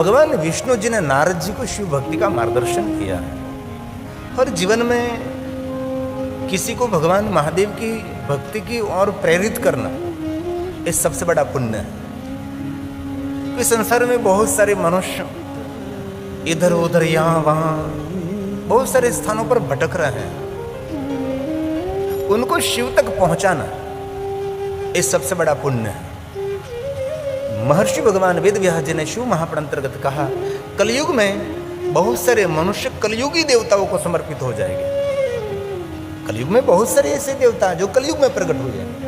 भगवान विष्णु जी ने नारद जी को शिव भक्ति का मार्गदर्शन किया है और जीवन में किसी को भगवान महादेव की भक्ति की ओर प्रेरित करना ये सबसे बड़ा पुण्य है। कि संसार में बहुत सारे मनुष्य इधर उधर यहाँ वहाँ बहुत सारे स्थानों पर भटक रहे हैं, उनको शिव तक पहुंचाना ये सबसे बड़ा पुण्य है। महर्षि भगवान वेद व्यास जी ने शिव महापुराण अंतर्गत कहा, कलयुग में बहुत सारे मनुष्य कलयुगी देवताओं को समर्पित हो जाएंगे। कलयुग में बहुत सारे ऐसे देवता जो कलयुग में प्रकट हो जाएंगे।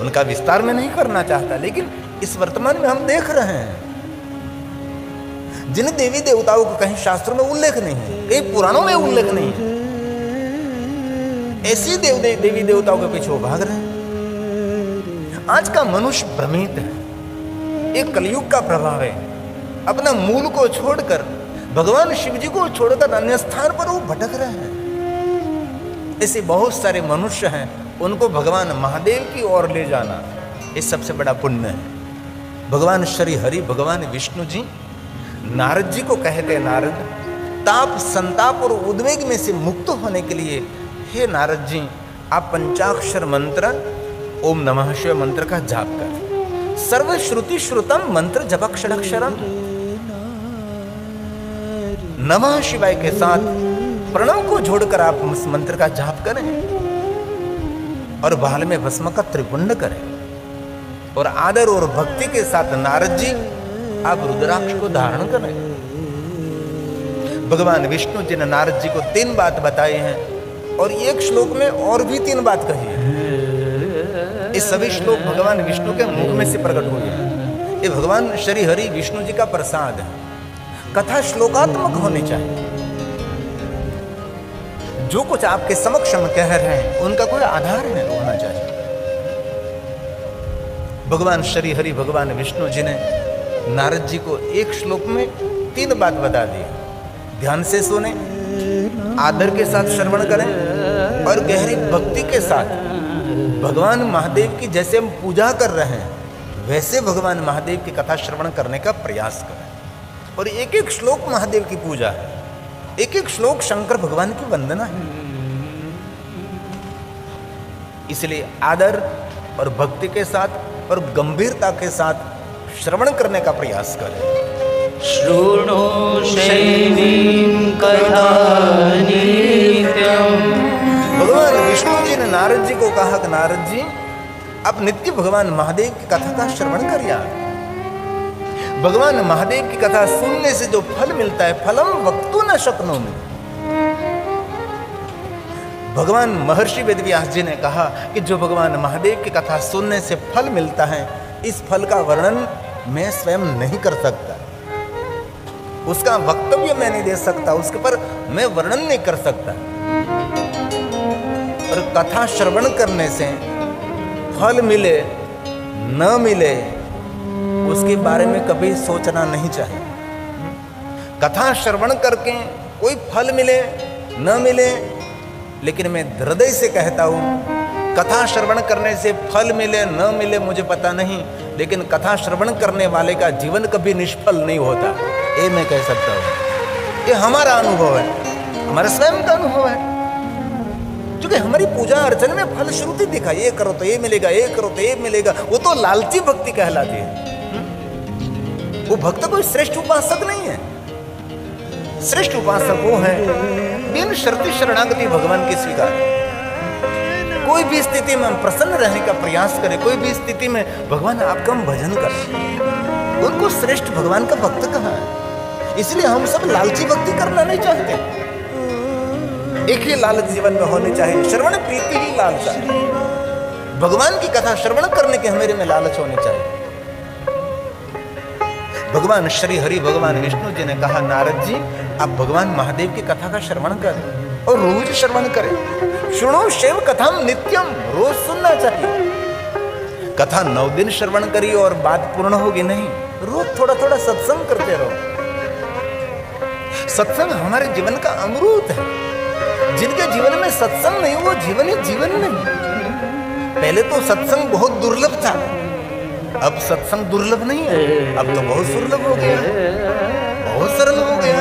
उनका विस्तार में नहीं करना चाहता, लेकिन इस वर्तमान में हम देख रहे हैं जिन देवी देवताओं को कहीं शास्त्रों में उल्लेख नहीं है, कहीं पुराणों में उल्लेख नहीं है, ऐसी देवी देवताओं के पीछे वो भाग रहे हैं। आज का मनुष्य भ्रमित है, एक कलयुग का प्रभाव है। अपना मूल को छोड़कर भगवान शिव जी को छोड़कर अन्य स्थान पर वो भटक रहे हैं। ऐसे बहुत सारे मनुष्य हैं, उनको भगवान महादेव की ओर ले जाना ये सबसे बड़ा पुण्य है। भगवान श्री हरि भगवान विष्णु जी नारद जी को कहते हैं, नारद ताप संताप और उद्वेग में से मुक्त होने के लिए हे नारद जी आप पंचाक्षर मंत्र ओम नमः शिवाय मंत्र का जाप कर। सर्व श्रुति श्रुतम मंत्र जपक्षरक्षरम नमः शिवाय के साथ प्रणव को जोड़कर आप उस मंत्र का जाप करें और बाल में भस्म का त्रिपुंड करें और आदर और भक्ति के साथ नारद जी आप रुद्राक्ष को धारण करें। भगवान विष्णु जी ने नारद जी को 3 बात बताई हैं और एक श्लोक में और भी 3 बात कही है। ये सभी श्लोक भगवान विष्णु के मुख में से प्रकट हुए हैं। ये भगवान श्री हरि विष्णु जी का प्रसाद है। कथा श्लोकात्मक होनी चाहिए। जो कुछ आपके समक्ष हम कह रहे हैं उनका कोई आधार नहीं होना चाहिए। भगवान श्री हरि भगवान विष्णु जी ने नारद जी को एक श्लोक में 3 बात बता दी। ध्यान से सुने, आदर के साथ श्रवण करें और गहरी भक्ति के साथ भगवान महादेव की जैसे हम पूजा कर रहे हैं वैसे भगवान महादेव की कथा श्रवण करने का प्रयास करें। और एक एक श्लोक महादेव की पूजा है, एक एक श्लोक शंकर भगवान की वंदना है। इसलिए आदर और भक्ति के साथ और गंभीरता के साथ श्रवण करने का प्रयास करें। शृणु शैवीं कथा नित्यम्। भगवान विष्णु जी ने नारद जी को कहा कि नारद जी आप नित्य भगवान महादेव की कथा का श्रवण करिए। भगवान महादेव की कथा सुनने से जो फल मिलता है, फलम वक्तुं न शक्नोमि। भगवान महर्षि वेद व्यास जी ने कहा कि जो भगवान महादेव की कथा सुनने से फल मिलता है, इस फल का वर्णन मैं स्वयं नहीं कर सकता, उसका वक्तव्य मैं नहीं दे सकता, उसके पर मैं वर्णन नहीं कर सकता। और कथा श्रवण करने से फल मिले न मिले उसके बारे में कभी सोचना नहीं चाहिए। कथा श्रवण करके कोई फल मिले न मिले, लेकिन मैं हृदय से कहता हूँ कथा श्रवण करने से फल मिले न मिले मुझे पता नहीं, लेकिन कथा श्रवण करने वाले का जीवन कभी निष्फल नहीं होता, ये मैं कह सकता हूँ। ये हमारा अनुभव है, हमारा स्वयं का अनुभव है। क्योंकि हमारी पूजा अर्चना में फल श्रुति दिखा, ये करो तो ये मिलेगा, ये करो तो ये मिलेगा, वो तो लालची भक्ति कहलाती है। वो भक्त कोई श्रेष्ठ उपासक नहीं है। श्रेष्ठ उपासक वो है बिन शर्ती शरणागति भगवान की स्वीकार। कोई भी स्थिति में हम प्रसन्न रहने का प्रयास करें, कोई भी स्थिति में भगवान आपका हम भजन करें, उनको श्रेष्ठ भगवान का भक्त कहा है। इसलिए हम सब लालची भक्ति करना नहीं चाहते। एक ही लालच जीवन में होनी चाहिए, श्रवण प्रीति ही लालसा। भगवान की कथा श्रवण करने के हमेरे में लालच होनी चाहिए। भगवान श्री हरि भगवान विष्णु जी ने कहा, नारद जी आप भगवान महादेव की कथा का श्रवण करें और रोज श्रवण करें। सुनो शिव कथाम नित्यम, रोज सुनना चाहिए। कथा 9 दिन श्रवण करिए और बात पूर्ण होगी नहीं, रोज थोड़ा थोड़ा सत्संग करते रहो। सत्संग हमारे जीवन का अमृत है। जिनके जीवन में सत्संग नहीं वो जीवन ही जीवन नहीं। पहले तो सत्संग बहुत दुर्लभ था, अब सत्संग दुर्लभ नहीं है, अब तो बहुत सुलभ हो गया, बहुत सरल हो गया।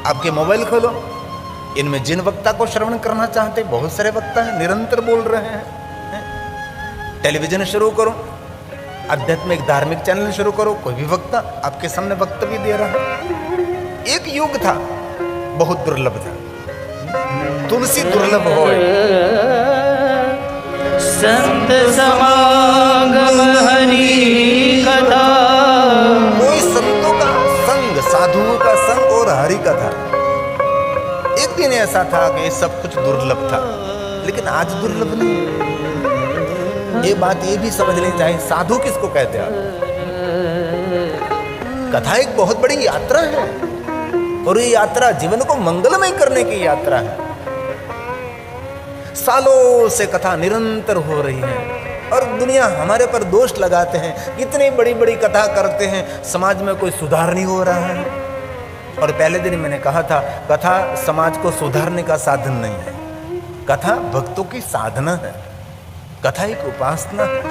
आपके मोबाइल खोलो, इनमें जिन वक्ता को श्रवण करना चाहते बहुत सारे वक्ता हैं, निरंतर बोल रहे हैं। टेलीविजन शुरू करो, आध्यात्मिक धार्मिक चैनल शुरू करो, कोई भी वक्ता आपके सामने वक्तव्य दे रहा है। एक युग था बहुत दुर्लभ था, तुलसी दुर्लभ हो, संत समागम हरि कथा, कोई संतों का संग, साधुओं का संग और हरि का था। एक दिन ऐसा था कि सब कुछ दुर्लभ था, लेकिन आज दुर्लभ नहीं है। ये बात ये भी समझ लेनी चाहिए, साधु किसको कहते हैं? कथा एक बहुत बड़ी यात्रा है, और ये यात्रा जीवन को मंगलमय करने की यात्रा है। सालों से कथा निरंतर हो रही है, और दुनिया हमारे पर दोष लगाते हैं, इतनी बड़ी बड़ी कथा करते हैं, समाज में कोई सुधार नहीं हो रहा है। और पहले दिन मैंने कहा था, कथा समाज को सुधारने का साधन नहीं है, कथा भक्तों की साधना है, कथा एक उपासना है।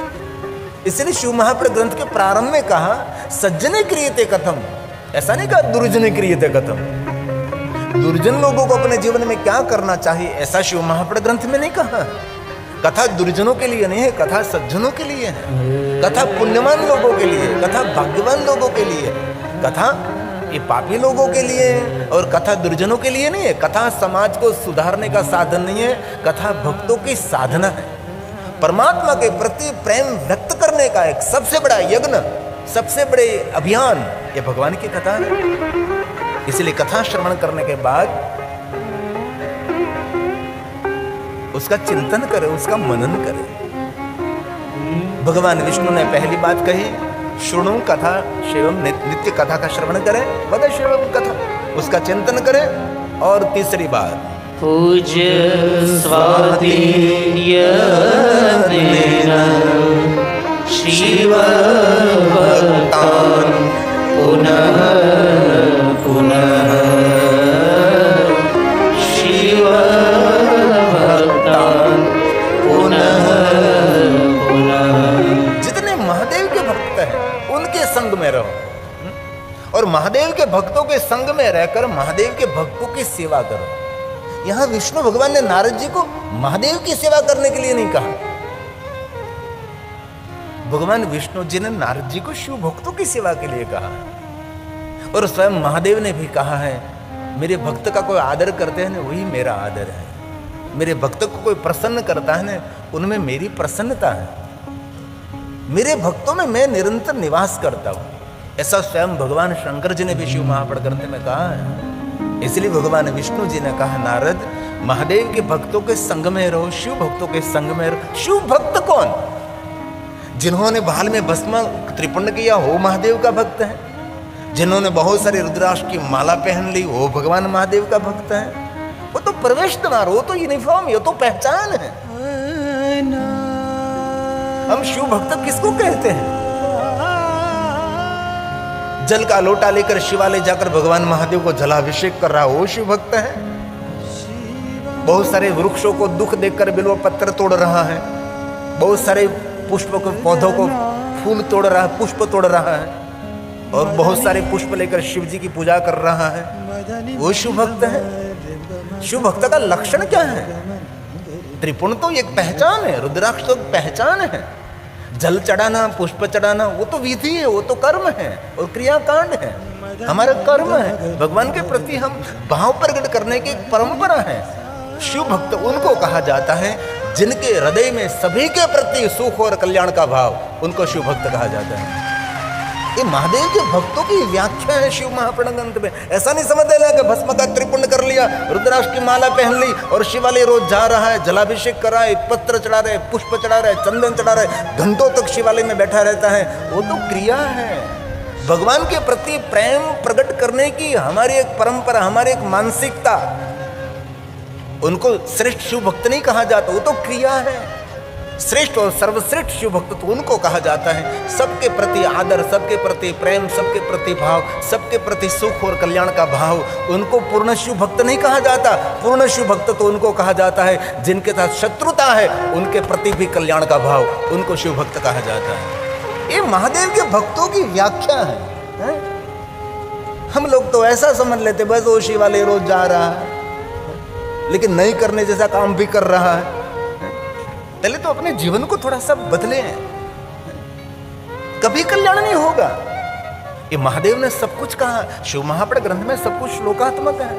इसलिए शिव महापुराण ग्रंथ के प्रारंभ में कहा, सज्जने क्रियते कथम, ऐसा नहीं कहा दुर्जने क्रियते कथम। दुर्जन लोगों को अपने जीवन में क्या करना चाहिए, ऐसा शिव महापुराण ग्रंथ में नहीं कहा। कथा दुर्जनों के लिए नहीं है, कथा सज्जनों के लिए है, कथा पुण्यवान लोगों के लिए, कथा भाग्यवान लोगों के लिए, कथा ये पापी लोगों के लिए, और कथा दुर्जनों के लिए नहीं है। कथा समाज को सुधारने का साधन नहीं है, कथा भक्तों की साधना है। परमात्मा के प्रति प्रेम व्यक्त करने का एक सबसे बड़ा यज्ञ, सबसे बड़े अभियान ये भगवान की कथा है। इसलिए कथा श्रवण करने के बाद उसका चिंतन करें, उसका मनन करें। भगवान विष्णु ने पहली बात कही, शुणु कथा शिवम, नित्य कथा का श्रवण करें, वद शिवम कथा, उसका चिंतन करें। और तीसरी बात, पूज्य स्वातीय शिव भक्तान पुनः पुनः, शिव भक्तान पुनः पुनः। जितने महादेव के भक्त हैं उनके संग में रहो, और महादेव के भक्तों के संग में रहकर महादेव के भक्तों की सेवा करो। यहां विष्णु भगवान ने नारद जी को महादेव की सेवा करने के लिए नहीं कहा, भगवान विष्णु जी ने नारद जी को शिव भक्तों की सेवा के लिए कहा। और स्वयं महादेव ने भी कहा है, मेरे भक्त का कोई आदर करते हैं ना, वही मेरा आदर है। मेरे भक्त को कोई प्रसन्न करता है ना, उनमें मेरी प्रसन्नता है। मेरे भक्तों में मैं निरंतर निवास करता हूं, ऐसा स्वयं भगवान शंकर जी ने भी शिव महापुराण ग्रंथ में कहा है। इसलिए भगवान विष्णु जी ने कहा, नारद महादेव के भक्तों के संग में रहो, शिव भक्तों के संग में रहो। शिव भक्त कौन? जिन्होंने भाल में भस्म त्रिपुंड किया वो महादेव का भक्त है, जिन्होंने बहुत सारे रुद्राक्ष की माला पहन ली वो भगवान महादेव का भक्त है। वो तो प्रवेश द्वार, वो तो यूनिफॉर्म, ये तो पहचान है। हम शिव भक्त किसको कहते हैं? जल का लोटा लेकर शिवालय जाकर भगवान महादेव को जलाभिषेक कर रहा वो शिव भक्त है। बहुत सारे वृक्षों को दुख देखकर बिल्व पत्र तोड़ रहा है, बहुत सारे पुष्प को, पौधों को फूल तोड़ रहा है, पुष्प तोड़ रहा है, और बहुत सारे पुष्प लेकर शिव जी की पूजा कर रहा है, वो शिव भक्त है। शिव भक्त का लक्षण क्या है? त्रिपुंड तो एक पहचान है, रुद्राक्ष तो पहचान है, जल चढ़ाना, पुष्प चढ़ाना वो तो विधि है, वो तो कर्म है और क्रियाकांड है, हमारा कर्म है। भगवान के प्रति हम भाव प्रकट करने की एक परंपरा है। शिव भक्त उनको कहा जाता है जिनके हृदय में सभी के प्रति सुख और कल्याण का भाव, उनको शिव भक्त कहा जाता है। ये महादेव के भक्तों की व्याख्या है शिव महापुराण ग्रंथ में। ऐसा नहीं समझ लेना कि भस्म का त्रिपुंड कर लिया, रुद्राक्ष की माला पहन ली और शिवालय रोज जा रहा है, जलाभिषेक कर रहा है, पत्र चढ़ा रहे, पुष्प चढ़ा रहे, चंदन चढ़ा रहे, घंटों तक शिवालय में बैठा रहता है, वो तो क्रिया है। भगवान के प्रति प्रेम प्रकट करने की हमारी एक परंपरा, हमारी एक मानसिकता, उनको श्रेष्ठ शिव भक्त नहीं कहा जाता, वो तो क्रिया है। श्रेष्ठ और सर्वश्रेष्ठ शिव भक्त तो उनको कहा जाता है सबके प्रति आदर, सबके प्रति प्रेम, सबके प्रति भाव, सबके प्रति सुख और कल्याण का भाव। उनको पूर्ण शिव भक्त नहीं कहा जाता। पूर्ण शिव भक्त तो उनको कहा जाता है जिनके साथ शत्रुता है उनके प्रति भी कल्याण का भाव, उनको शिव भक्त कहा जाता है। ये महादेव के भक्तों की व्याख्या है, हैं? हम लोग तो ऐसा समझ लेते बस वो शिव वाले रोज जा रहा है, लेकिन नहीं करने जैसा काम भी कर रहा है। पहले तो अपने जीवन को थोड़ा सा बदले, कभी कल्याण नहीं होगा। ये महादेव ने सब कुछ कहा, शिव महापड़ ग्रंथ में सब कुछ श्लोकात्मक है।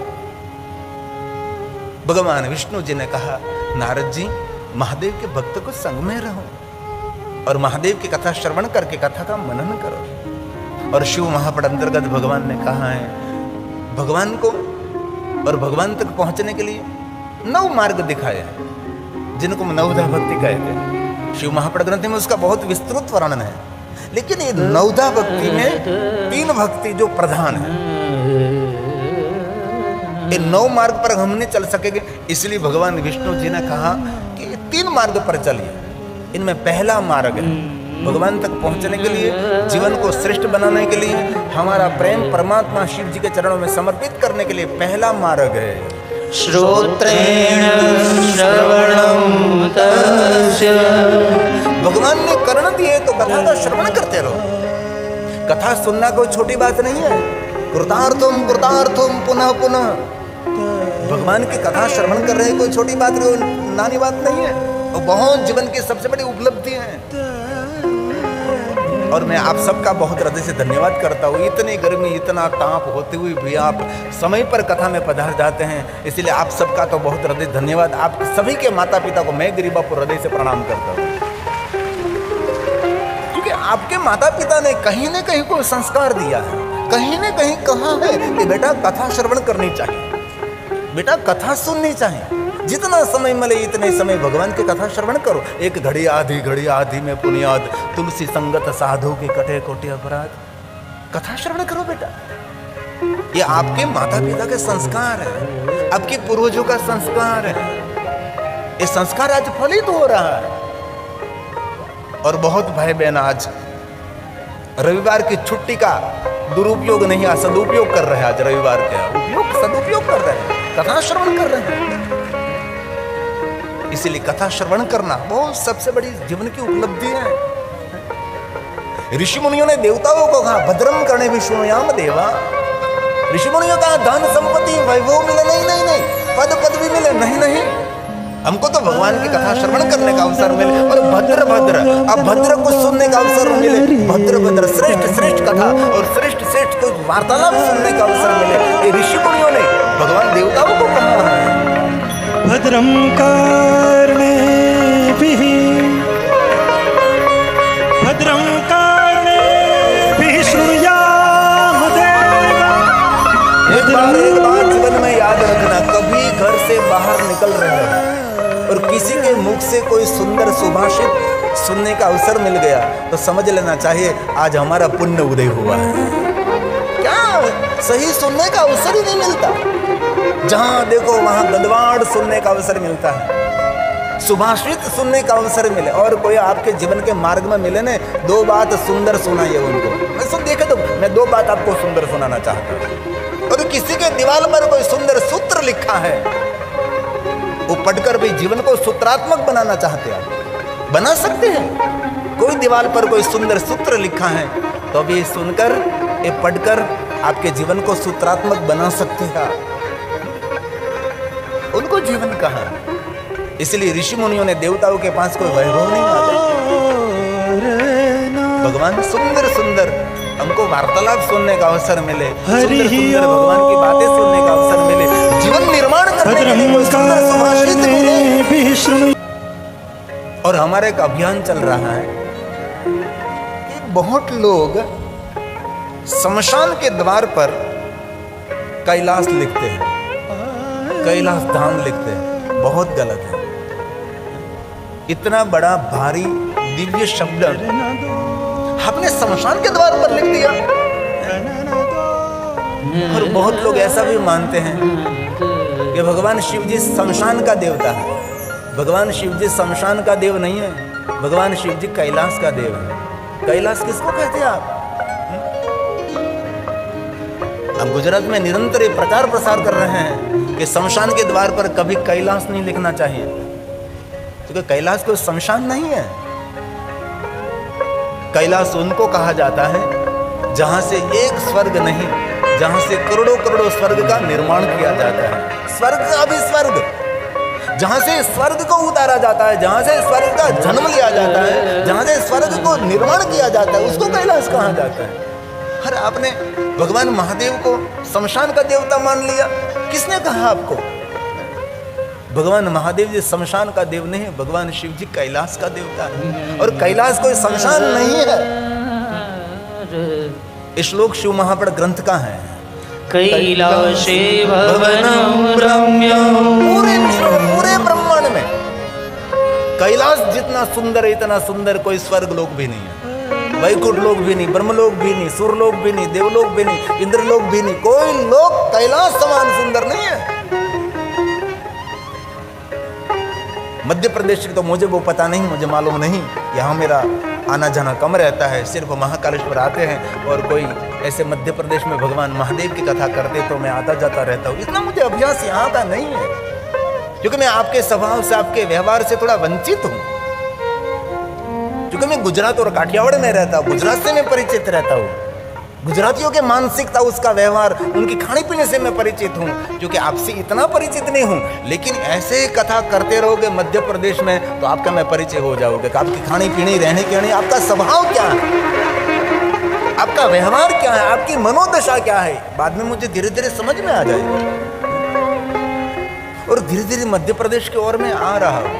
भगवान विष्णु जी ने कहा, नारद जी महादेव के भक्त को संग में रहो और महादेव की कथा श्रवण करके कथा का मनन करो। और शिव महापड़ अंतर्गत भगवान ने कहा है, भगवान को और भगवान तक पहुंचने के लिए 9 मार्ग दिखाए हैं, जिनको नवधा भक्ति कहते हैं। शिव महापड़ ग्रंथ में उसका बहुत विस्तृत वर्णन है, लेकिन ये नवधा भक्ति में 3 भक्ति जो प्रधान है, ये 9 मार्ग पर हम नहीं चल सकेंगे, इसलिए भगवान विष्णु जी ने कहा कि 3 मार्ग पर चलिए। इनमें पहला मार्ग है भगवान तक पहुंचने के लिए, जीवन को श्रेष्ठ बनाने के लिए, हमारा प्रेम परमात्मा शिव जी के चरणों में समर्पित करने के लिए पहला मार्ग है श्रोत्रेण श्रवणं तस्य। भगवान ने कर्ण दिए तो कथा का श्रवण करते रहो। कथा सुनना कोई छोटी बात नहीं है। कृतार्थम कृतार्थम पुनः पुनः, भगवान की कथा श्रवण कर रहे कोई छोटी बात नहीं, नानी बात नहीं है, वो बहुत जीवन की सबसे बड़ी उपलब्धि है। और मैं आप सबका बहुत हृदय से धन्यवाद करता हूँ। इतनी गर्मी इतना ताप होते हुए भी आप समय पर कथा में पधार जाते हैं, इसलिए आप सबका तो बहुत हृदय धन्यवाद। आप सभी के माता पिता को मैं गिरी बापू हृदय से प्रणाम करता हूँ, क्योंकि आपके माता पिता ने कहीं न कहीं कोई संस्कार दिया है, कहीं न कहीं कहा है कि बेटा कथा श्रवण करनी चाहिए, बेटा कथा सुननी चाहिए। जितना समय मिले इतने समय भगवान की कथा श्रवण करो। एक घड़ी आधी में पुनियाद, तुलसी संगत साधु के कटे कोटि अपराध। कथा श्रवण करो बेटा, ये आपके माता पिता के संस्कार है, आपके पूर्वजों का संस्कार है। ये संस्कार आज फलित हो रहा है। और बहुत भाई बहन आज रविवार की छुट्टी का दुरुपयोग नहीं, सदुपयोग कर रहे हैं। आज रविवार का उपयोग सदुपयोग कर रहे हैं, कथा श्रवण कर रहे हैं। इसीलिए कथा श्रवण करना बहुत सबसे बड़ी जीवन की उपलब्धि है। ऋषि मुनियों ने देवताओं को कहा, भद्रम करने विष्णुयाम देवा। ऋषि मुनियों कहा धन संपत्ति वैभव मिले, नहीं, पद पदवी मिले, नहीं, हमको तो भगवान की कथा श्रवण करने का अवसर मिले। और भद्र अब भद्र को सुनने का अवसर मिले, भद्र श्रेष्ठ कथा और श्रेष्ठ को वार्तालाप सुनने का अवसर मिले। ऋषि मुनियों ने भगवान देवताओं को कहा है, भद्रं कर्णेभिः शृणुयाम देवा। एक बार जीवन में याद रखना, कभी घर से बाहर निकल रहे हो और किसी के मुख से कोई सुंदर सुभाषित सुनने का अवसर मिल गया तो समझ लेना चाहिए आज हमारा पुण्य उदय हुआ है। क्या सही सुनने का अवसर ही नहीं मिलता। जहां देखो वहां गदवाड़ सुनने का अवसर मिलता है, सुभाषित सुनने का अवसर मिले। और कोई आपके जीवन के मार्ग में मिले ने 2 बात सुंदर सुनाइए उनको। मैं सुन देखे तो मैं 2 बात आपको सुंदर सुनाना चाहता हूँ। और किसी के दीवार पर कोई सुंदर सूत्र लिखा है, वो पढ़कर भी जीवन को सूत्रात्मक बनाना चाहते हैं, बना सकते हैं। कोई दीवार पर कोई सुंदर सूत्र लिखा है तो अभी सुनकर ये पढ़कर आपके जीवन को सूत्रात्मक बना सकते हैं। उनको जीवन कहा। इसलिए ऋषि मुनियों ने देवताओं के पास कोई वैभव नहीं मांगा। भगवान सुंदर हमको वार्तालाप सुनने का अवसर मिले, सुंदर भगवान की बातें सुनने का अवसर मिले, जीवन निर्माण करने के लिए कोई सुंदर सुभाषित मिले। और हमारे एक अभियान चल रहा है कि बहुत लोग शमशान के द्वार पर कैलाश लिखते हैं, कैलाश धाम लिखते हैं। बहुत गलत है। इतना बड़ा भारी दिव्य शब्द आपने शमशान के द्वार पर लिख दिया। और बहुत लोग ऐसा भी मानते हैं कि भगवान शिव जी शमशान का देवता है। भगवान शिव जी शमशान का देव नहीं है, भगवान शिव जी कैलाश का देव है। कैलाश किसको कहते हैं आप? हम गुजरात में निरंतर ये प्रचार प्रसार कर रहे हैं कि शमशान के द्वार पर कभी कैलाश नहीं लिखना चाहिए, क्योंकि कैलाश कोई शमशान नहीं है। कैलाश उनको कहा जाता है जहां से एक स्वर्ग नहीं, जहां से करोड़ों करोड़ों स्वर्ग का निर्माण किया जाता है। स्वर्ग का भी स्वर्ग, जहां से स्वर्ग को उतारा जाता है, जहां से स्वर्ग का जन्म लिया जाता है, जहां से स्वर्ग को निर्माण किया जाता है, उसको कैलाश कहा जाता है। अरे आपने भगवान महादेव को शमशान का देवता मान लिया, किसने कहा आपको? भगवान महादेव जी शमशान का देव नहीं, भगवान शिव जी कैलाश का देवता है, और कैलाश कोई शमशान नहीं है। श्लोक शिव महापड़ ग्रंथ का है। कैलाशे भवनं रम्यं। पूरे ब्रह्मांड में कैलाश जितना सुंदर है, इतना सुंदर कोई स्वर्ग लोक भी नहीं है, वैकुंठ लोक भी नहीं, ब्रह्मलोक भी नहीं, सूर्यलोक भी नहीं, देवलोक भी नहीं, इंद्रलोक भी नहीं, कोई लोक कैलाश समान सुंदर नहीं है। मध्य प्रदेश की तो मुझे वो पता नहीं, मुझे मालूम नहीं, यहाँ मेरा आना जाना कम रहता है, सिर्फ महाकालेश्वर आते हैं, और कोई ऐसे मध्य प्रदेश में भगवान महादेव की कथा करते तो मैं आता जाता रहता हूँ। इतना मुझे अभ्यास यहाँ का नहीं है, क्योंकि मैं आपके स्वभाव से, आपके व्यवहार से थोड़ा वंचित हूँ, क्योंकि मैं गुजरात और काठियावाड़ में रहता हूँ, गुजरात से मैं परिचित रहता हूँ, गुजरातियों के मानसिकता, उसका व्यवहार, उनकी खाने पीने से मैं परिचित हूँ, क्योंकि आपसे इतना परिचित नहीं हूँ। लेकिन ऐसे कथा करते रहोगे मध्य प्रदेश में तो आपका मैं परिचय हो जाओगे कि आपकी खाने पीने, रहने कहने, आपका स्वभाव क्या है, आपका व्यवहार क्या है, आपकी मनोदशा क्या है, बाद में मुझे धीरे धीरे समझ में आ जाएगा। और धीरे धीरे मध्य प्रदेश की ओर में आ रहा हूँ,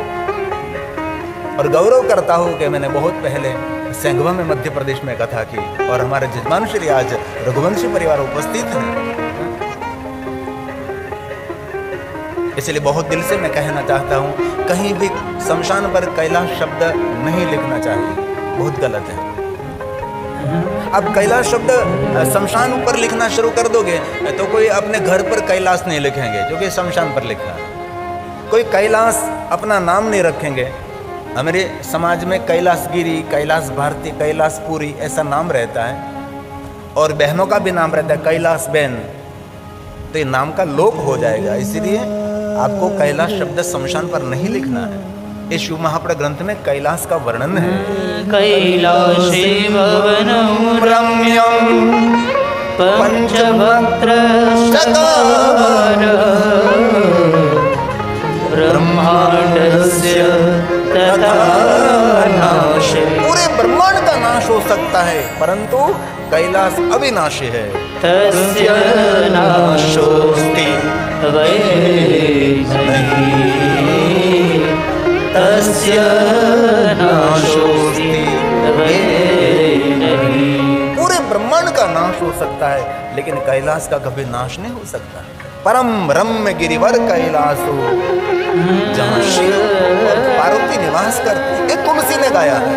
और गौरव करता हूँ कि मैंने बहुत पहले सेंगवा में मध्य प्रदेश में कथा की, और हमारे जजमान श्री आज रघुवंशी परिवार उपस्थित हैं, इसलिए बहुत दिल से मैं कहना चाहता हूँ, कहीं भी शमशान पर कैलाश शब्द नहीं लिखना चाहिए, बहुत गलत है। अब कैलाश शब्द शमशान पर लिखना शुरू कर दोगे तो कोई अपने घर पर कैलाश नहीं लिखेंगे, जो कि शमशान पर लिखा है। कोई कैलाश अपना नाम नहीं रखेंगे। हमारे समाज में कैलाशगिरी, कैलाश भारती, कैलाशपुरी ऐसा नाम रहता है, और बहनों का भी नाम रहता है कैलाश बहन, तो ये नाम का लोप हो जाएगा। इसलिए आपको कैलाश शब्द शमशान पर नहीं लिखना है। इस शिव महापुराण ग्रंथ में कैलाश का वर्णन है। कैलाशे भवनं रम्यं पंचवक्त्र चकार ब्रह्मांडस्य तथा नाशे। पूरे ब्रह्मांड का नाश हो सकता है, परंतु कैलाश अविनाशी है। तस्य नाशोस्ति वै नहीं, तस्य नाशोस्ति वै नहीं। पूरे ब्रह्मांड का नाश हो सकता है, लेकिन कैलाश का कभी नाश नहीं हो सकता। परम रम्य गिरिवर कैलाशो, जहाँ शिव और पार्वती निवास करते, ये तुलसी ने गाया है।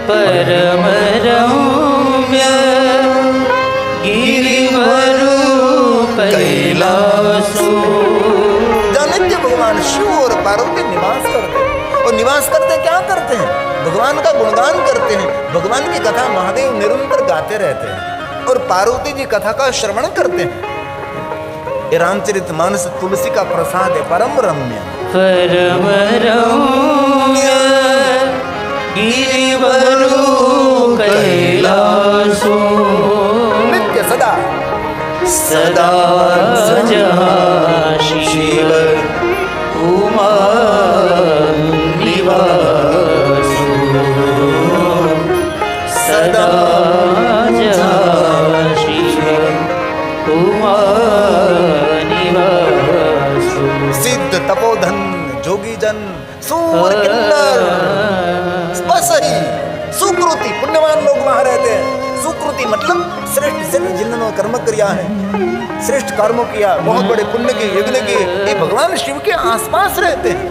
परम रम्य गिरिवरो कैलासो, जहाँ नित्य भगवान शिव और पार्वती निवास करते हैं। और निवास करते क्या करते हैं? भगवान का गुणगान करते हैं, भगवान की कथा महादेव निरंतर गाते रहते हैं, और पार्वती जी कथा का श्रवण करते हैं। ये रामचरितमानस तुलसी का प्रसाद है, परम रम्य। परम रम्य गिरिवरो कैलासो, नित्य सदा सदा जहाँ शिव उमा निवासो, सदा जहाँ शिव उमा निवासो। सिद्ध तपोधन जोगी जन सूर किन्नर स्पसही सुकृति, पुण्यवान लोग वहां रहते हैं। सुकृति मतलब श्रेष्ठ श्रेष्ठ जिन्होंने कर्म किया है, श्रेष्ठ कर्मों किया, बहुत बड़े पुण्य के यज्ञ किए, ये भगवान शिव के आसपास रहते हैं।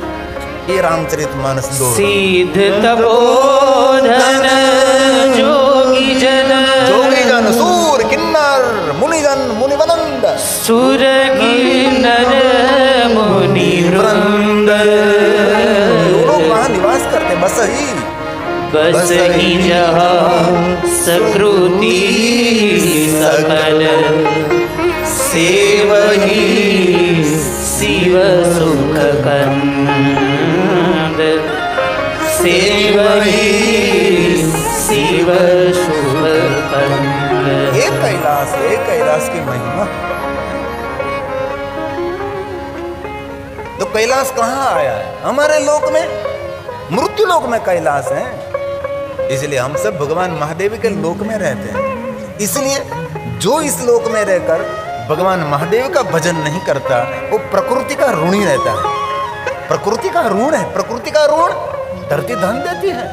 ये रामचरितमानस दो। सिद्ध तपोधन जोगी जन सूर किन्नर मुनिजन मुनिवनंद, सुर किन्नर मुनि वृंद, लोग वहां निवास करते। बस ही जहाँ सकृति सकल, सेवही शिव सुख कंद, सेवही शिव कैलाश, ये कैलाश की महिमा। तो कैलाश कहाँ आया है? हमारे लोक में, मृत्यु लोक में कैलाश है। इसलिए हम सब भगवान महादेव के लोक में रहते हैं। इसलिए जो इस लोक में रहकर भगवान महादेव का भजन नहीं करता, वो प्रकृति का ऋणी रहता है। प्रकृति का ऋण है। प्रकृति का ऋण धरती धन देती है,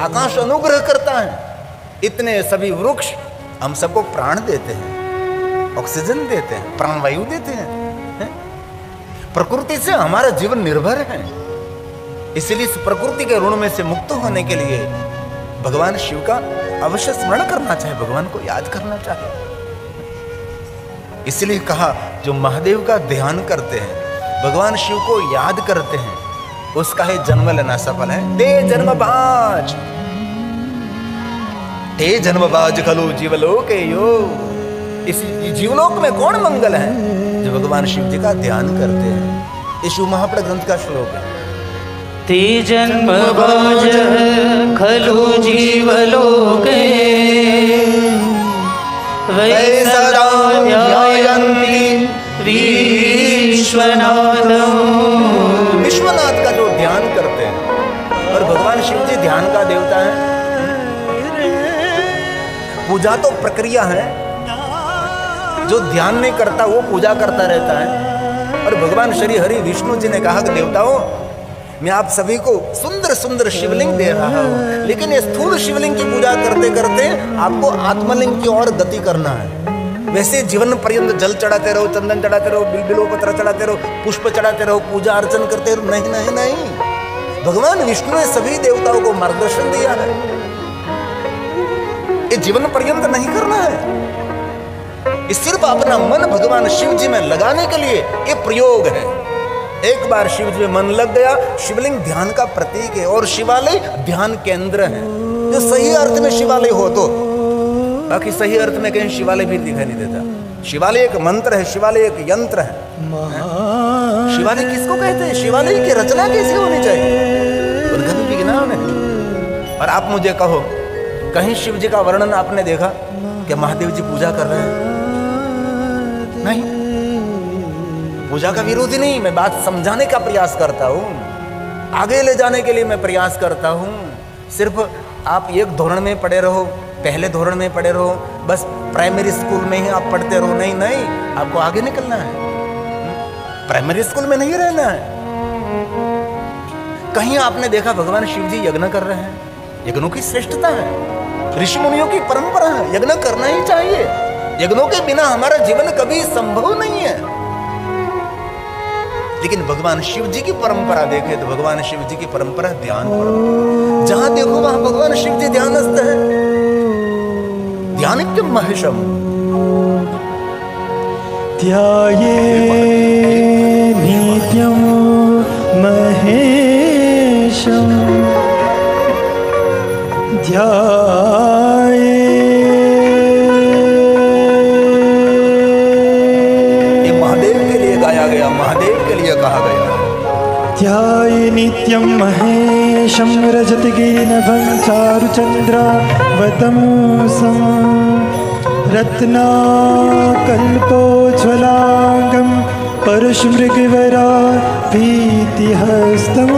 आकाश अनुग्रह करता है, इतने सभी वृक्ष हम सबको प्राण देते हैं, ऑक्सीजन देते हैं, प्राणवायु देते हैं। प्रकृति से हमारा जीवन निर्भर है। इसलिए इस प्रकृति के ऋण में से मुक्त होने के लिए भगवान शिव का अवश्य स्मरण करना चाहिए, भगवान को याद करना चाहिए। इसलिए कहा जो महादेव का ध्यान करते हैं, भगवान शिव को याद करते हैं, उसका ही जन्म लेना सफल है। ते जन्म बाज खलु जीवलोक यो। इस जीवलोक में कौन मंगल है? जो भगवान शिव जी का ध्यान करते हैं। ये शिव महापुराण ग्रंथ का श्लोक है। ते जन्म बाज खलु जीवलोके वै सदा ध्यायन्ति विश्वनाथं। विश्वनाथ का जो ध्यान करते हैं, और भगवान शिव जी ध्यान का देवता है। पूजा तो प्रक्रिया है, जो ध्यान नहीं करता वो पूजा करता रहता है। और भगवान श्री हरि विष्णु जी ने कहा कि देवताओं, मैं आप सभी को सुंदर सुंदर शिवलिंग दे रहा हूं, लेकिन ये स्थूल शिवलिंग की पूजा करते करते आपको आत्मलिंग की ओर गति करना है। वैसे जीवन पर्यंत जल चढ़ाते रहो, चंदन चढ़ाते रहो, बिल्वपत्र चढ़ाते रहो, पुष्प चढ़ाते रहो, पूजा अर्चन करते रहो। नहीं नहीं नहीं, भगवान विष्णु ने सभी देवताओं को मार्गदर्शन दिया है, ये जीवन पर्यंत नहीं करना है। ये सिर्फ अपना मन भगवान शिव जी में लगाने के लिए ये प्रयोग है। एक बार शिव जी में मन लग गया, शिवलिंग ध्यान का प्रतीक है और शिवालय ध्यान केंद्र है। जो सही अर्थ में शिवालय हो तो, बाकी सही अर्थ में कहीं शिवालय भी दिखाई नहीं देता। शिवालय एक मंत्र है, शिवालय एक यंत्र है। शिवालय किसको कहते हैं? शिवालय की रचना कैसी होनी चाहिए, उनका भी विज्ञान है। और आप मुझे कहो, कहीं शिव जी का वर्णन आपने देखा कि महादेव जी पूजा कर रहे हैं? नहीं, पूजा का विरोधी नहीं, मैं बात समझाने का प्रयास करता हूं, आगे ले जाने के लिए मैं प्रयास करता हूं। सिर्फ आप एक धोरण में पढ़े रहो, पहले धोरण में पढ़े रहो, बस प्राइमरी स्कूल में ही आप पढ़ते रहो। नहीं नहीं, आपको आगे निकलना है, प्राइमरी स्कूल में नहीं रहना है। कहीं आपने देखा भगवान शिव जी यज्ञ कर रहे हैं? यज्ञों की श्रेष्ठता है, ऋषि मुनियों की परंपरा है, यज्ञ करना ही चाहिए। यज्ञों के बिना हमारा जीवन कभी संभव नहीं है। लेकिन भगवान शिव जी की परंपरा देखें तो भगवान शिव जी की परंपरा ध्यान परंपरा। जहां देखो वहां भगवान शिव जी ध्यानस्थ है। ध्यानित्यम महेशम ध्याये नित्यं महेशं ध्याये। ये महादेव के लिए गाया गया, महादेव के लिए कहा गया। ध्याये नित्यं महेशं रजतगिरिनभं चारुचन्द्रावतंसं रत्नाकल्पोज्ज्वलाङ्गं परशुमृगवराभीतिहस्तं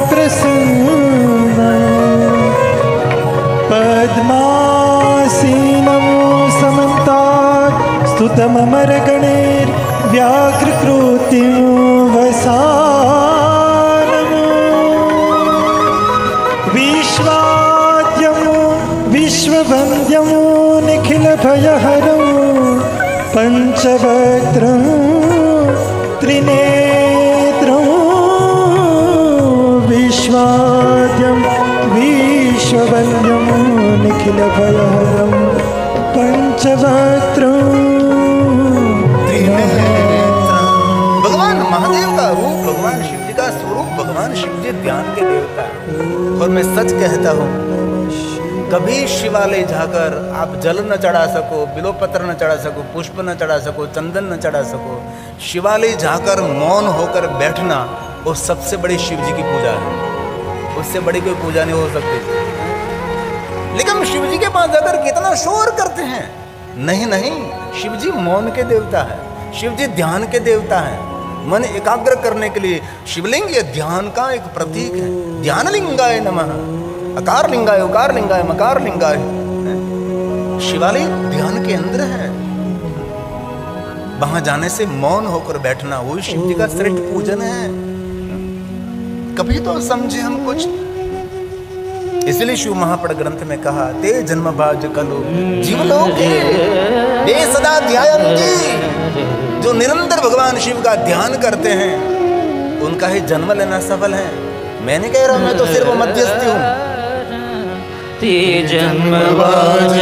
प्रसन्नं पद्मासीनं समन्तात् स्तुतममरगणैर्व्याघ्रकृतिं वसानम् विश्वाद्यं विश्ववन्द्यं निखिलभयहरं पञ्चवक्त्रं त्रिनेत्रं विश्वाद्यं विश्ववन्द्यं निखिलभयहरं पञ्चवक्त्रं त्रिनेत्रं। भगवान महादेव का रूप, भगवान शिव जी का स्वरूप, भगवान शिव जी ध्यान के देवता है। और मैं सच कहता हूं, कभी शिवालय जाकर आप जल न चढ़ा सको, बिल्वपत्र न चढ़ा सको, पुष्प न चढ़ा सको, चंदन न चढ़ा सको, शिवालय जाकर मौन होकर बैठना वो सबसे बड़ी शिव जी की पूजा है। उससे बड़ी कोई पूजा नहीं हो सकती। लेकिन हम शिव जी के पास जाकर कितना शोर करते हैं, नहीं नहीं, शिव जी मौन के देवता है, शिव जी ध्यान के देवता है। मन एकाग्र करने के लिए शिवलिंग ये ध्यान का एक प्रतीक है। ध्यान लिंगाय नमः, अकार लिंगाय, उकार लिंगाय, मकार लिंगाय। शिवालय ध्यान के अंदर है। वहां जाने से मौन होकर बैठना वही शिव जी का श्रेष्ठ पूजन है। कभी तो समझे हम कुछ। इसलिए शिव महापड़ ग्रंथ में कहा, ते जन्म भाज कलो जीवलोके ते सदा ध्यायन्ति। जो निरंतर भगवान शिव का ध्यान करते हैं उनका ही जन्म लेना सफल है। मैं नहीं कह रहा, मैं तो सिर्फ मध्यस्थी हूं। ते जन्म भाज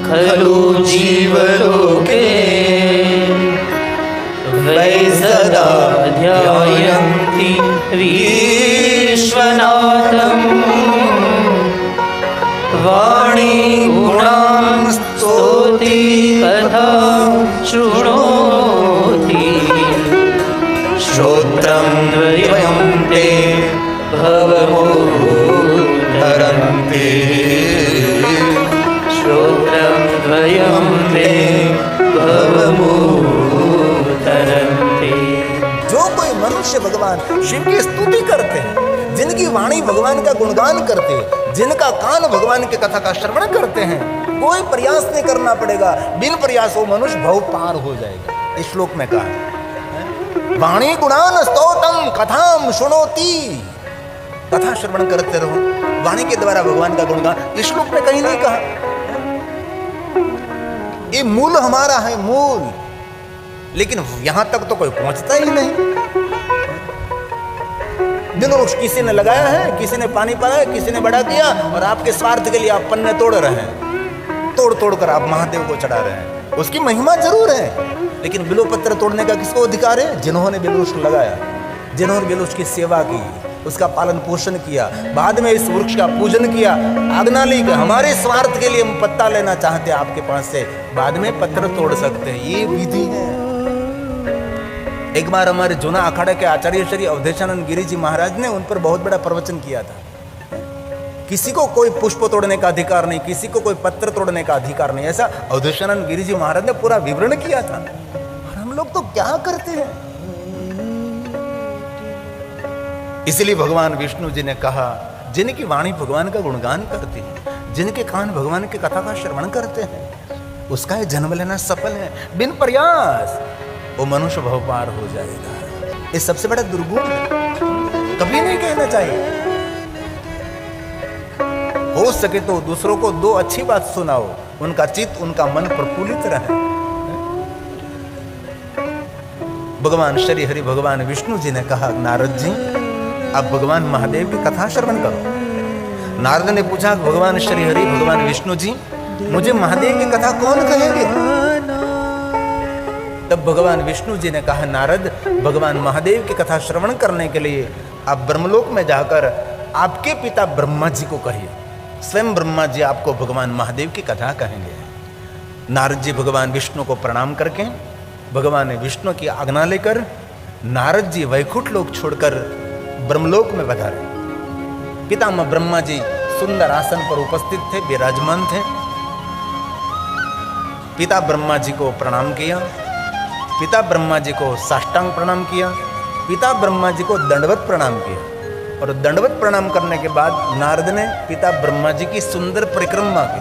खलु जीवलोके वै सदा ध्यायन्ति विश्वनाथम्। वाणी गुणां स्तोति कथा शृणोति। श्रोत्रं द्वयं ते भवमुद्धरन्ति। श्रोत्रं द्वयं ते भवमुद्धरन्ति। जो कोई मनुष्य भगवान शिव की स्तुति करते हैं, जिनकी वाणी भगवान का गुणगान करते हैं, जिनका कान भगवान की कथा का श्रवण करते हैं, कोई प्रयास नहीं करना पड़ेगा, बिन प्रयास वो मनुष्य भव पार हो जाएगा। इस श्लोक में कहा, वाणी गुणान स्तोत्रम कथाम सुनोति। कथा श्रवण करते रहो, वाणी के द्वारा भगवान का गुणगान। इस श्लोक में कहीं नहीं कहा। ये मूल हमारा है, मूल। लेकिन यहां तक तो कोई पहुंचता ही नहीं। दिनों किसी ने लगाया है, किसी ने पानी पाया, किसी ने बड़ा किया, और आपके स्वार्थ के लिए आप पन्ने तोड़ रहे हैं। तोड़ तोड़ कर आप महादेव को चढ़ा रहे हैं। उसकी महिमा जरूर है, लेकिन बिल्वपत्र तोड़ने का किसको अधिकार है? जिन्होंने बिल्ववृक्ष लगाया, जिन्होंने बिल्ववृक्ष की सेवा की, उसका पालन पोषण किया, बाद में इस वृक्ष का पूजन किया, आज्ञा ली कि हमारे स्वार्थ के लिए हम पत्ता लेना चाहते हैं आपके पास से, बाद में पत्र तोड़ सकते हैं। ये विधि है। एक बार हमारे जूना अखाड़े के आचार्य श्री अवधेशानंद गिरी जी महाराज ने उन पर बहुत बड़ा प्रवचन किया था। किसी को कोई पुष्प तोड़ने का अधिकार नहीं, किसी को कोई पत्र तोड़ने का अधिकार नहीं, ऐसा अवधेशानंद गिरी जी महाराज ने पूरा विवरण किया था। और हम लोग तो क्या करते हैं। इसलिए भगवान विष्णु जी ने कहा, जिनकी वाणी भगवान का गुणगान करती है, जिनके कान भगवान की कथा का श्रवण करते हैं, उसका ही जन्म लेना सफल है। बिन प्रयास वो मनुष्य भव पार हो जाएगा। ये सबसे बड़ा दुर्गुण है, कभी नहीं कहना चाहिए। हो सके तो दूसरों को दो अच्छी बात सुनाओ, उनका चित्त, उनका मन प्रफुल्लित रहे। भगवान श्री हरि भगवान विष्णु जी ने कहा, नारद जी आप भगवान महादेव की कथा श्रवण करो। नारद ने पूछा, भगवान श्री हरि भगवान विष्णु जी मुझे महादेव की कथा कौन कहेंगे? तब भगवान विष्णु जी ने कहा, नारद भगवान महादेव की कथा श्रवण करने के लिए आप ब्रह्मलोक में जाकर आपके पिता ब्रह्मा जी को कहिए। स्वयं ब्रह्मा जी आपको भगवान महादेव की कथा कहेंगे। नारद जी भगवान विष्णु को प्रणाम करके भगवान विष्णु की आज्ञा लेकर नारद जी वैकुंठ लोक छोड़कर ब्रह्मलोक में पधारे। पितामह ब्रह्मा जी सुंदर आसन पर उपस्थित थे, विराजमान थे। पिता ब्रह्मा जी को प्रणाम किया, पिता ब्रह्मा जी को साष्टांग प्रणाम किया, पिता ब्रह्मा जी को दंडवत प्रणाम किया। और दंडवत प्रणाम करने के बाद नारद ने पिता ब्रह्मा जी की सुंदर परिक्रमा की।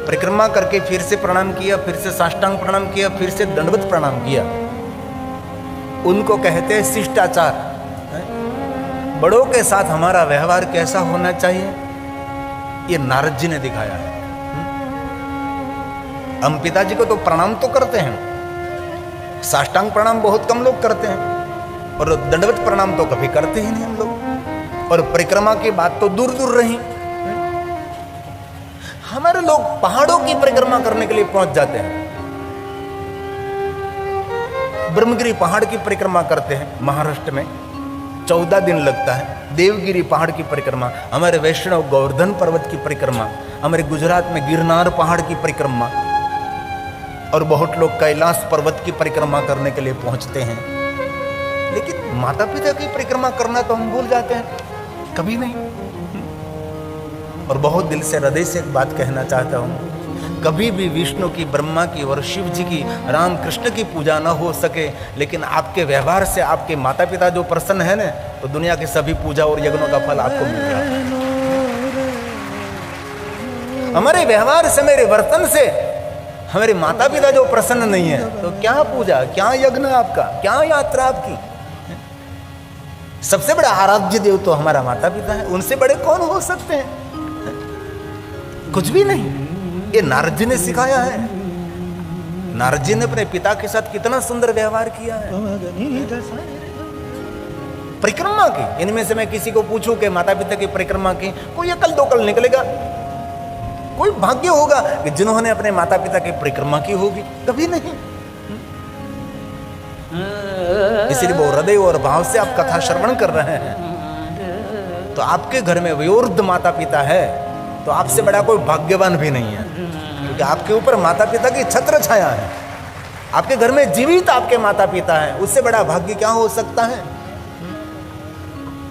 परिक्रमा करके फिर से प्रणाम किया, फिर से साष्टांग प्रणाम किया, फिर से दंडवत प्रणाम किया। उनको कहते हैं शिष्टाचार। बड़ों के साथ हमारा व्यवहार कैसा होना चाहिए, ये नारद जी ने दिखाया है। हम पिताजी को तो प्रणाम तो करते हैं, साष्टांग प्रणाम बहुत कम लोग करते हैं, और दंडवत प्रणाम तो कभी करते ही नहीं हम लोग। और परिक्रमा की बात तो दूर दूर रही। हमारे लोग पहाड़ों की परिक्रमा करने के लिए पहुंच जाते हैं। ब्रह्मगिरी पहाड़ की परिक्रमा करते हैं, महाराष्ट्र में 14 दिन लगता है। देवगिरी पहाड़ की परिक्रमा, हमारे वैष्णव गोवर्धन पर्वत की परिक्रमा, हमारे गुजरात में गिरनार पहाड़ की परिक्रमा, और बहुत लोग कैलाश पर्वत की परिक्रमा करने के लिए पहुंचते हैं। लेकिन माता पिता की परिक्रमा करना तो हम भूल जाते हैं, कभी नहीं। और बहुत दिल से, हृदय से एक बात कहना चाहता हूं, कभी भी विष्णु की, ब्रह्मा की और शिव जी की, राम कृष्ण की पूजा न हो सके, लेकिन आपके व्यवहार से आपके माता पिता जो प्रसन्न है ना, तो दुनिया के सभी पूजा और यज्ञों का फल आपको मिल रहा है। हमारे व्यवहार से, मेरे वर्तन से हमारे माता पिता जो प्रसन्न नहीं है, तो क्या पूजा, क्या यज्ञ आपका, क्या यात्रा आपकी। सबसे बड़ा आराध्य देव तो हमारा माता पिता है, उनसे बड़े कौन हो सकते हैं? कुछ भी नहीं। ये नारद जी ने सिखाया है। नारद जी ने अपने पिता के साथ कितना सुंदर व्यवहार किया है। परिक्रमा की, इनमें से मैं किसी को पूछूं कि माता पिता की परिक्रमा की, कोई अकल दो कल निकलेगा। कोई भाग्य होगा कि जिन्होंने अपने माता पिता की परिक्रमा की होगी? कभी नहीं। इसलिए वो हृदय और भाव से आप कथा श्रवण कर रहे हैं, तो आपके घर में वयोवृद्ध माता पिता है, तो आपसे बड़ा कोई भाग्यवान भी नहीं है, क्योंकि आपके ऊपर माता पिता की छत्र छाया है। आपके घर में जीवित आपके माता पिता हैं, उससे बड़ा भाग्य क्या हो सकता है?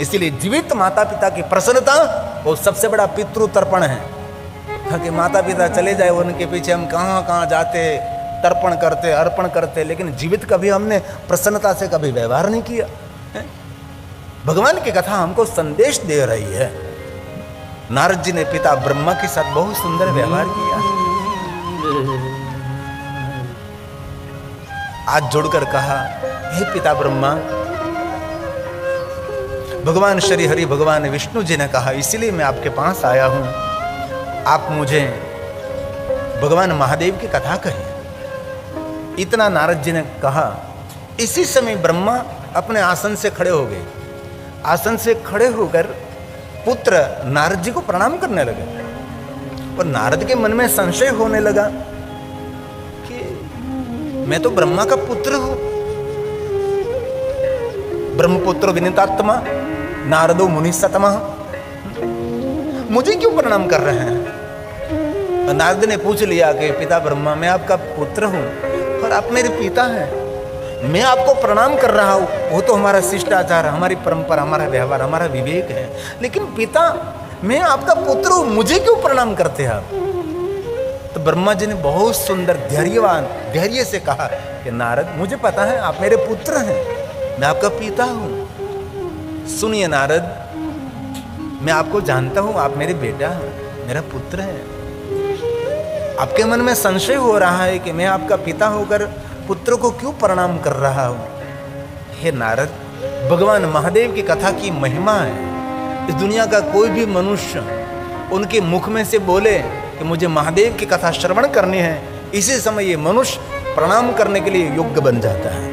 इसलिए जीवित माता पिता की प्रसन्नता वो सबसे बड़ा पितृ तर्पण है। कि माता पिता चले जाए, उनके पीछे हम कहाँ कहाँ जाते, तर्पण करते, अर्पण करते, लेकिन जीवित कभी हमने प्रसन्नता से कभी व्यवहार नहीं किया है? भगवान की कथा हमको संदेश दे रही है। नारद जी ने पिता ब्रह्मा के साथ बहुत सुंदर व्यवहार किया। आज जुड़कर कहा, हे पिता ब्रह्मा, भगवान श्री हरि, भगवान विष्णु जी ने कहा, इसीलिए मैं आपके पास आया हूं, आप मुझे भगवान महादेव की कथा कहें। इतना नारद जी ने कहा। इसी समय ब्रह्मा अपने आसन से खड़े हो गए। आसन से खड़े होकर पुत्र नारद जी को प्रणाम करने लगे, और नारद के मन में संशय होने लगा कि मैं तो ब्रह्मा का पुत्र हूं, ब्रह्मपुत्र विनीतात्मा नारदो मुनि सतमा, मुझे क्यों प्रणाम कर रहे हैं? नारद ने पूछ लिया कि पिता ब्रह्मा, मैं आपका पुत्र हूं और आप मेरे पिता हैं, मैं आपको प्रणाम कर रहा हूं, वो तो हमारा शिष्टाचार, हमारी परंपरा, हमारा व्यवहार, हमारा विवेक है, लेकिन पिता मैं आपका पुत्र हूं, मुझे क्यों प्रणाम करते हैं आप? तो ब्रह्मा जी ने बहुत सुंदर धैर्य से कहा कि नारद, मुझे पता है आप मेरे पुत्र हैं, मैं आपका पिता हूं। सुनिए नारद, मैं आपको जानता हूं, आप मेरे बेटा हैं, मेरा पुत्र है। आपके मन में संशय हो रहा है कि मैं आपका पिता होकर पुत्र को क्यों प्रणाम कर रहा हूं। हे नारद, भगवान महादेव की कथा की महिमा है। इस दुनिया का कोई भी मनुष्य उनके मुख में से बोले कि मुझे महादेव की कथा श्रवण करनी है, इसी समय ये मनुष्य प्रणाम करने के लिए योग्य बन जाता है।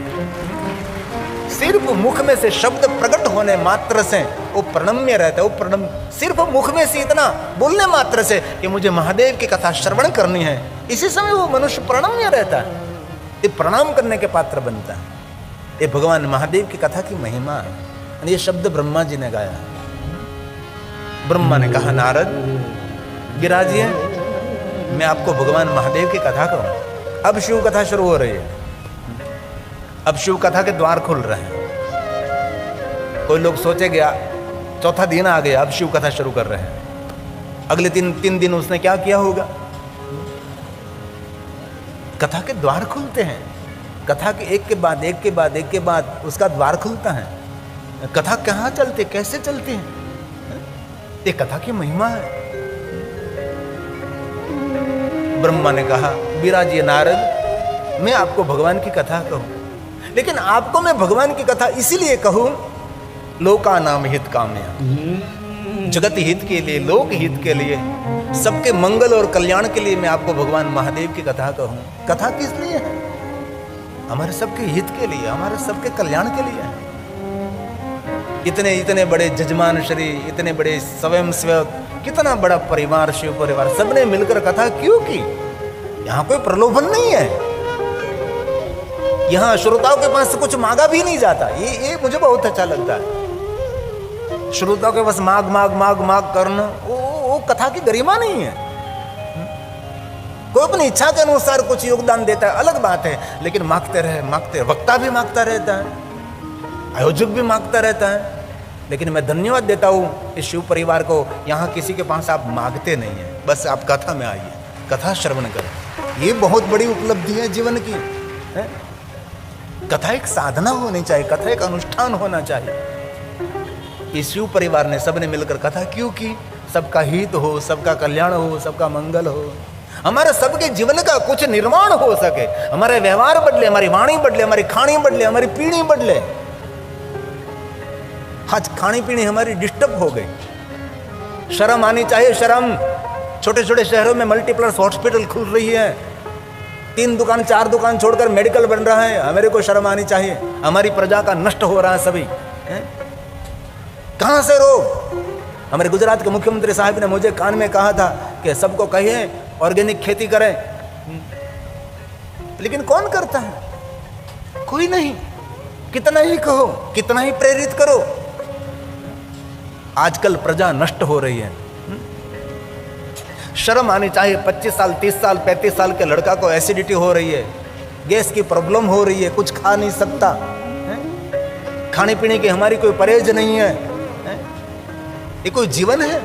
सिर्फ मुख में से शब्द प्रकट होने मात्र से वो प्रणम्य रहता है। वो प्रणम्य सिर्फ मुख में से इतना बोलने मात्र से कि मुझे महादेव की कथा श्रवण करनी है, इसी समय वो मनुष्य प्रणम्य रहता है, ये प्रणाम करने के पात्र बनता है। ये भगवान महादेव की कथा की महिमा है। ये शब्द ब्रह्मा जी ने गाया। ब्रह्मा ने कहा, नारद विराजिए, मैं आपको भगवान महादेव की कथा कहूं। अब शिव कथा शुरू हो रही है। अब शिव कथा के द्वार खुल रहे हैं। कोई लोग सोचे गया चौथा दिन आ गया, अब शिव कथा शुरू कर रहे हैं। अगले तीन दिन उसने क्या किया होगा? कथा के द्वार खुलते हैं। कथा के एक के बाद उसका द्वार खुलता है। कथा कहाँ चलती, कैसे चलती है, ये कथा की महिमा है। ब्रह्मा ने कहा, विराजिए नारद, मैं आपको भगवान की कथा कहूं, लेकिन आपको मैं भगवान की कथा इसीलिए कहूं, लोका नाम हित कामया, जगत हित के लिए, लोक हित के लिए, सबके मंगल और कल्याण के लिए मैं आपको भगवान महादेव की कथा कहूं। कथा किस लिए है? हमारे सबके हित के लिए, हमारे सबके कल्याण के लिए है। इतने बड़े जजमान श्री, इतने बड़े स्वयं सेवक, कितना बड़ा परिवार, शिव परिवार, सबने मिलकर कथा क्यों की? यहाँ कोई प्रलोभन नहीं है। यहाँ श्रोताओं के पास कुछ मांगा भी नहीं जाता। ये मुझे बहुत अच्छा लगता है। श्रोताओं के पास माग करना, वो कथा की गरिमा नहीं है। कोई अपनी इच्छा के अनुसार कुछ योगदान देता है, अलग बात है, लेकिन मांगते रहे, वक्ता भी मांगता रहता है, आयोजक भी मांगता रहता है। लेकिन मैं धन्यवाद देता हूँ इस शिव परिवार को, यहाँ किसी के पास आप मांगते नहीं है, बस आप कथा में आइए, कथा श्रवण करें। ये बहुत बड़ी उपलब्धि है जीवन की, है? कथा एक साधना होनी चाहिए, कथा एक अनुष्ठान होना चाहिए। इस शिव परिवार ने सबने मिलकर कथा क्यों की? सबका हित हो, सबका कल्याण हो, सबका मंगल हो, हमारे सबके जीवन का कुछ निर्माण हो सके, हमारे व्यवहार बदले, हमारी वाणी बदले, हमारी खानी बदले, हमारी पीढ़ी बदले। आज खानी पीढ़ी हमारी डिस्टर्ब हो गई। शर्म आनी चाहिए, शर्म। छोटे छोटे शहरों में मल्टीप्लेक्स हॉस्पिटल खुल रही है, 3 दुकान 4 दुकान छोड़कर मेडिकल बन रहा है। हमारे को शर्म आनी चाहिए। हमारी प्रजा का नष्ट हो रहा है सभी। कहां से रोग? हमारे गुजरात के मुख्यमंत्री साहब ने मुझे कान में कहा था कि सबको कहिए ऑर्गेनिक खेती करें, लेकिन कौन करता है? कोई नहीं। कितना ही कहो, कितना ही प्रेरित करो, आजकल प्रजा नष्ट हो रही है। शर्म आनी चाहिए। 25 साल 30 साल 35 साल के लड़का को एसिडिटी हो रही है, गैस की प्रॉब्लम हो रही है, कुछ खा नहीं सकता, खाने पीने की हमारी कोई परहेज नहीं है। ये कोई जीवन है?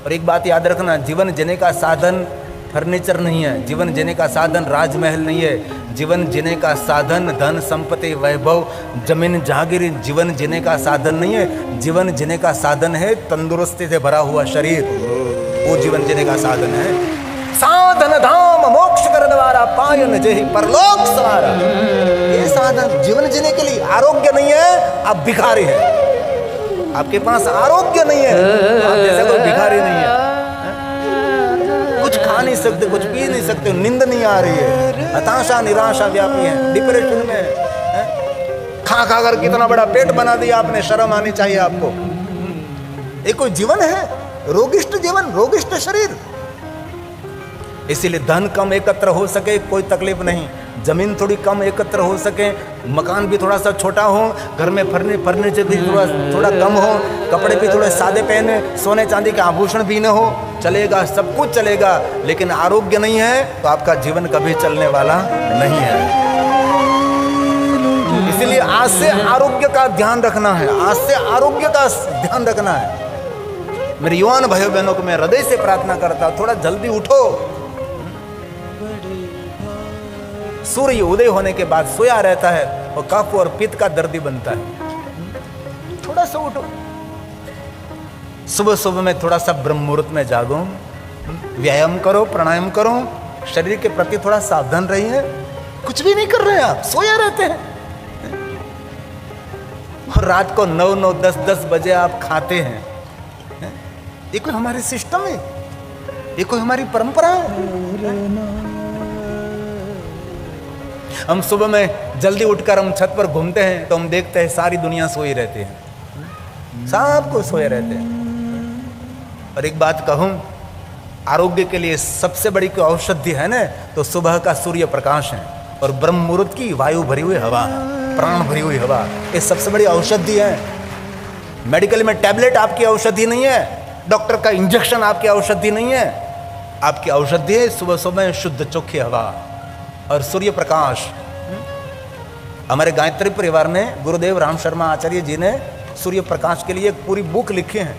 और एक बात याद रखना, जीवन जीने का साधन फर्नीचर नहीं है, जीवन जीने का साधन राजमहल नहीं है, जीवन जीने का साधन धन संपत्ति वैभव जमीन जागीर जीवन जीने का साधन नहीं है। जीवन जीने का साधन है तंदुरुस्ती से भरा हुआ शरीर, वो जीवन जीने का साधन है। साधन धाम मोक्ष कर द्वारा पायन जेहि परलोक सवारा, ये साधन जीवन जीने के लिए। आरोग्य नहीं है, आप भिखारी हैं। आपके पास आरोग्य नहीं है, आप जैसे कोई भिखारी नहीं है। कुछ खा नहीं सकते, कुछ पी नहीं सकते, नींद नहीं आ रही है, हताशा निराशा व्यापी है, डिप्रेशन में है। खा खा कर कितना बड़ा पेट बना दिया आपने, शर्म आनी चाहिए आपको। ये कोई जीवन है? रोगिष्ट जीवन, रोगिष्ट शरीर। इसीलिए धन कम एकत्र हो सके कोई तकलीफ नहीं, जमीन थोड़ी कम एकत्र हो सके, मकान भी थोड़ा सा छोटा हो, घर में फर्नीचर भी थोड़ा कम हो, कपड़े भी थोड़े सादे पहने, सोने चांदी के आभूषण भी न हो, चलेगा, सब कुछ चलेगा। लेकिन आरोग्य नहीं है तो आपका जीवन कभी चलने वाला नहीं है। इसलिए आज से आरोग्य का ध्यान रखना है, आज से आरोग्य का ध्यान रखना है। मेरे युवान भाइयों बहनों को मैं हृदय से प्रार्थना करता हूं, थोड़ा जल्दी उठो। सूर्य उदय होने के बाद सोया रहता है और कफ और पित्त का दर्दी बनता है। थोड़ा सा उठो, सुबह सुबह में थोड़ा सा ब्रह्म मुहूर्त में जागो, व्यायाम करो, प्राणायाम करो, शरीर के प्रति थोड़ा सावधान रहिए। कुछ भी नहीं कर रहे हैं आप, सोया रहते हैं। और रात को 9-9 10-10 बजे आप खाते हैं। ये कोई हमारे सिस्टम है? ये कोई हमारी परंपरा है? हम सुबह में जल्दी उठकर हम छत पर घूमते हैं तो हम देखते हैं सारी दुनिया सोई रहती है, सब को सोए रहते हैं। और एक बात कहूं, आरोग्य के लिए सबसे बड़ी कोई औषधि है ना, तो सुबह का सूर्य प्रकाश है और ब्रह्म मुहूर्त की वायु भरी हुई हवा, प्राण भरी हुई हवा, ये सबसे बड़ी औषधि है। मेडिकल में टैबलेट आपकी औषधि नहीं है, डॉक्टर का इंजेक्शन आपकी औषधि नहीं है। आपकी औषधि है सुबह सुबह शुद्ध चोखी हवा और सूर्य प्रकाश। हमारे गायत्री परिवार में गुरुदेव राम शर्मा आचार्य जी ने सूर्य प्रकाश के लिए एक पूरी बुक लिखी है,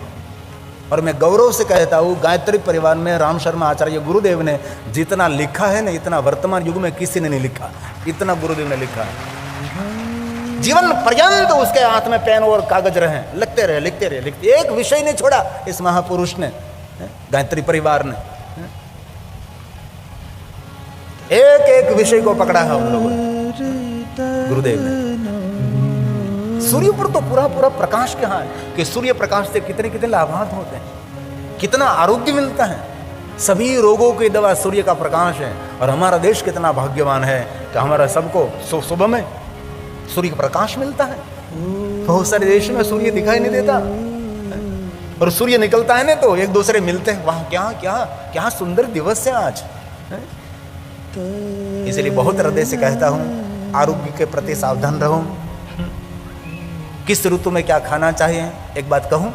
और मैं गौरव से कहता हूँ गायत्री परिवार में राम शर्मा आचार्य गुरुदेव ने जितना लिखा है ना, इतना वर्तमान युग में किसी ने नहीं लिखा, इतना गुरुदेव ने लिखा है। जीवन पर्यंत उसके हाथ में पेन और कागज रहे, लिखते रहे लिखते रहे लिखते, एक विषय नहीं छोड़ा इस महापुरुष ने, गायत्री परिवार ने एक एक विषय को पकड़ा है हम लोगों ने, गुरुदेव ने। सूर्य पर तो पूरा पूरा प्रकाश क्या है कि सूर्य प्रकाश से कितने कितने लाभार्थ होते हैं, कितना आरोग्य मिलता है। सभी रोगों की दवा सूर्य का प्रकाश है। और हमारा देश कितना भाग्यवान है कि हमारा सबको सुबह में सूर्य का प्रकाश मिलता है। बहुत सारे देश में सूर्य दिखाई नहीं देता, और सूर्य निकलता है ना तो एक दूसरे मिलते हैं। वाह, क्या क्या क्या सुंदर दिवस है आज। इसलिए बहुत हृदय से कहता हूं, आरोग्य के प्रति सावधान रहो। किस ऋतु में क्या खाना चाहिए, एक बात कहूं,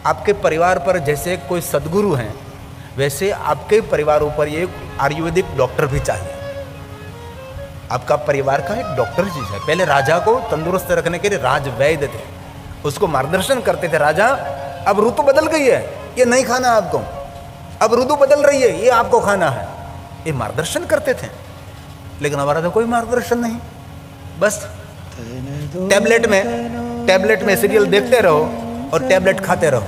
आपके परिवार पर जैसे कोई सदगुरु हैं, वैसे आपके परिवारों पर एक आयुर्वेदिक डॉक्टर भी चाहिए। आपका परिवार का एक डॉक्टर जी है। पहले राजा को तंदुरुस्त रखने के लिए राजवैद्य थे, उसको मार्गदर्शन करते थे राजा। अब ऋतु बदल गई है, ये नहीं खाना आपको, अब ऋतु बदल रही है, ये आपको खाना है, ये मार्गदर्शन करते थे। लेकिन हमारा तो कोई मार्गदर्शन नहीं, बस टैबलेट में सीरियल देखते रहो और टैबलेट खाते रहो,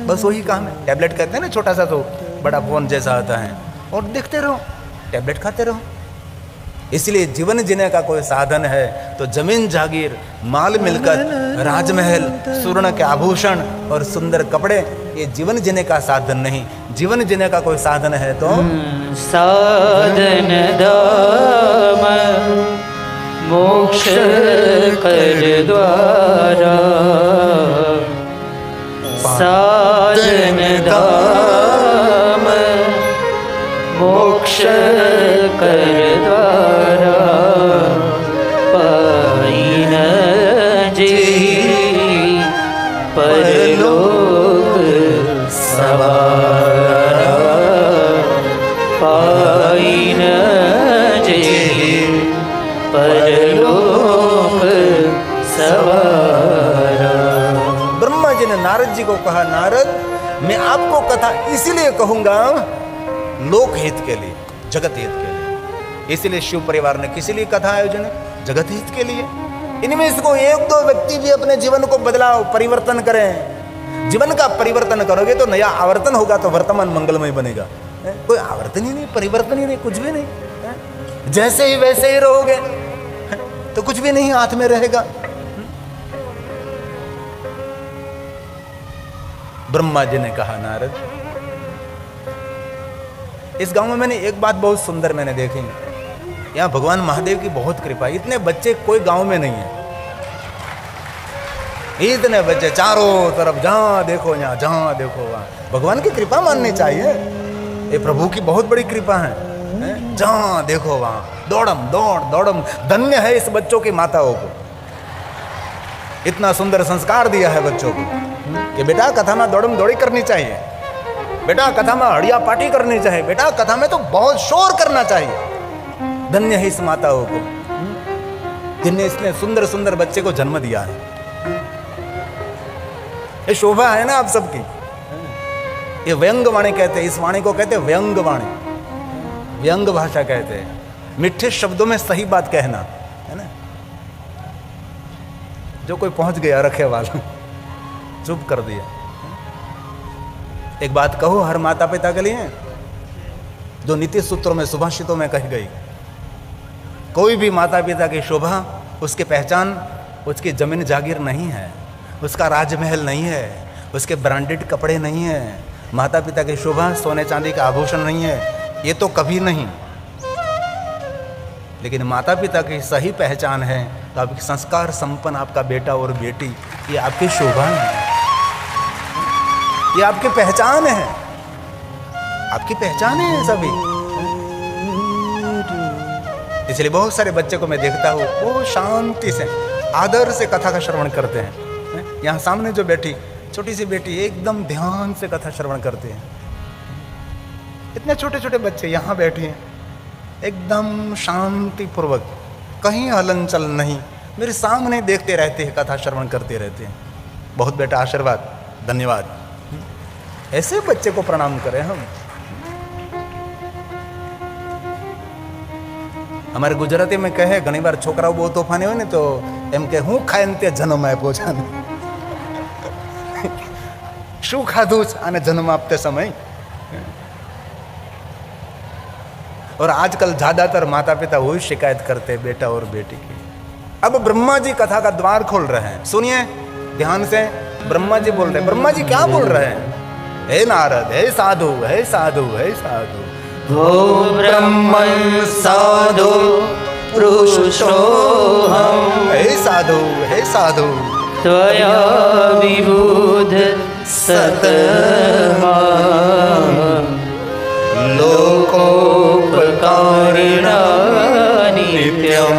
बस वही काम है। टैबलेट कहते हैं ना, छोटा सा तो बड़ा फोन जैसा आता है, और देखते रहो, टैबलेट खाते रहो। इसलिए जीवन जीने का कोई साधन है तो जमीन जागीर, माल मिलकर, राजमहल, स्वर्ण के आभूषण और सुंदर कपड़े, ये जीवन जीने का साधन नहीं। जीवन जीने का कोई साधन है तो साधन दाम मोक्ष कर द्वारा, साधन दाम मोक्ष कर द्वारा, पाइन जी परलोक सवारा, पाइन जी परलोक सवारा। ब्रह्मा जी ने नारद जी को कहा, नारद मैं आपको कथा इसीलिए कहूंगा लोक हित के लिए, जगत हित के लिए। इसलिए शिव परिवार ने किसी लिए कथा आयोजन है, जगत हित के लिए। इनमें से कोई एक दो व्यक्ति भी अपने जीवन को बदलाव, परिवर्तन करें। जीवन का परिवर्तन करोगे तो नया आवर्तन होगा, तो वर्तमान मंगलमय बनेगा। कोई आवर्तन ही नहीं, परिवर्तन ही नहीं, कुछ भी नहीं। जैसे ही वैसे ही रहोगे तो कुछ भी नहीं हाथ में रहेगा। ब्रह्मा जी ने कहा, नारद इस गांव में मैंने एक बात बहुत सुंदर मैंने देखी, यहाँ भगवान महादेव की बहुत कृपा। इतने बच्चे कोई गांव में नहीं है, इतने बच्चे चारों तरफ, जहां देखो यहाँ, जहां देखो वहां। भगवान की कृपा माननी चाहिए, ये प्रभु की बहुत बड़ी कृपा है। जहां देखो वहां दौड़म दौड़ दौड़म। धन्य है इस बच्चों की माताओं को, इतना सुंदर संस्कार दिया है बच्चों को कि बेटा कथा में दौड़म दौड़ी करनी चाहिए, बेटा कथा में हड़िया पार्टी करनी चाहिए, बेटा कथा में तो बहुत शोर करना चाहिए। धन्य है इस माताओं को जिनने इसने सुंदर सुंदर बच्चे को जन्म दिया है। ये शोभा है ना आप सबकी। ये व्यंग वाणी कहते हैं, इस वाणी को कहते हैं व्यंग वाणी, व्यंग भाषा कहते हैं। मीठे शब्दों में सही बात कहना, है ना। जो कोई पहुंच गया रखे वाला, चुप कर दिया। एक बात कहो हर माता पिता के लिए, जो नीति सूत्रों में, सुभाषितों में कही गई। कोई भी माता पिता की शोभा, उसकी पहचान, उसकी जमीन जागीर नहीं है, उसका राजमहल नहीं है, उसके ब्रांडेड कपड़े नहीं है। माता पिता की शोभा सोने चांदी का आभूषण नहीं है, ये तो कभी नहीं। लेकिन माता पिता की सही पहचान है तो आपकी संस्कार संपन्न आपका बेटा और बेटी, ये आपकी शोभा है, ये आपकी पहचान है, आपकी पहचान है सभी। इसलिए बहुत सारे बच्चे को मैं देखता हूँ, वो शांति से, आदर से कथा का श्रवण करते हैं। यहाँ सामने जो बैठी छोटी सी बेटी, एकदम ध्यान से कथा श्रवण करते हैं। इतने छोटे छोटे बच्चे यहाँ बैठे हैं, एकदम शांति पूर्वक, कहीं हलनचल नहीं, मेरे सामने देखते रहते हैं, कथा श्रवण करते रहते हैं। बहुत बेटा आशीर्वाद, धन्यवाद। ऐसे बच्चे को प्रणाम करें हम। हमारे गुजराती में कहे, घनी बार छोकराओ बहुत तोफानी हो ने तो एम के हूँ खाए ते जन्म आप्यो छे, शू खाधु आने जन्म आपते समय। और आजकल ज्यादातर माता पिता वही शिकायत करते हैं बेटा और बेटी की। अब ब्रह्मा जी कथा का द्वार खोल रहे हैं, सुनिए ध्यान से। ब्रह्मा जी बोल रहे हैं, ब्रह्मा जी क्या बोल रहे हैं? हे नारद, हे साधु, हे साधु, हे साधु। वो ब्रह्मन् साधु पुरुषोऽहम्, हे साधु, हे साधु। त्वया विबुध सतमा लोकोपकारिणा नित्यं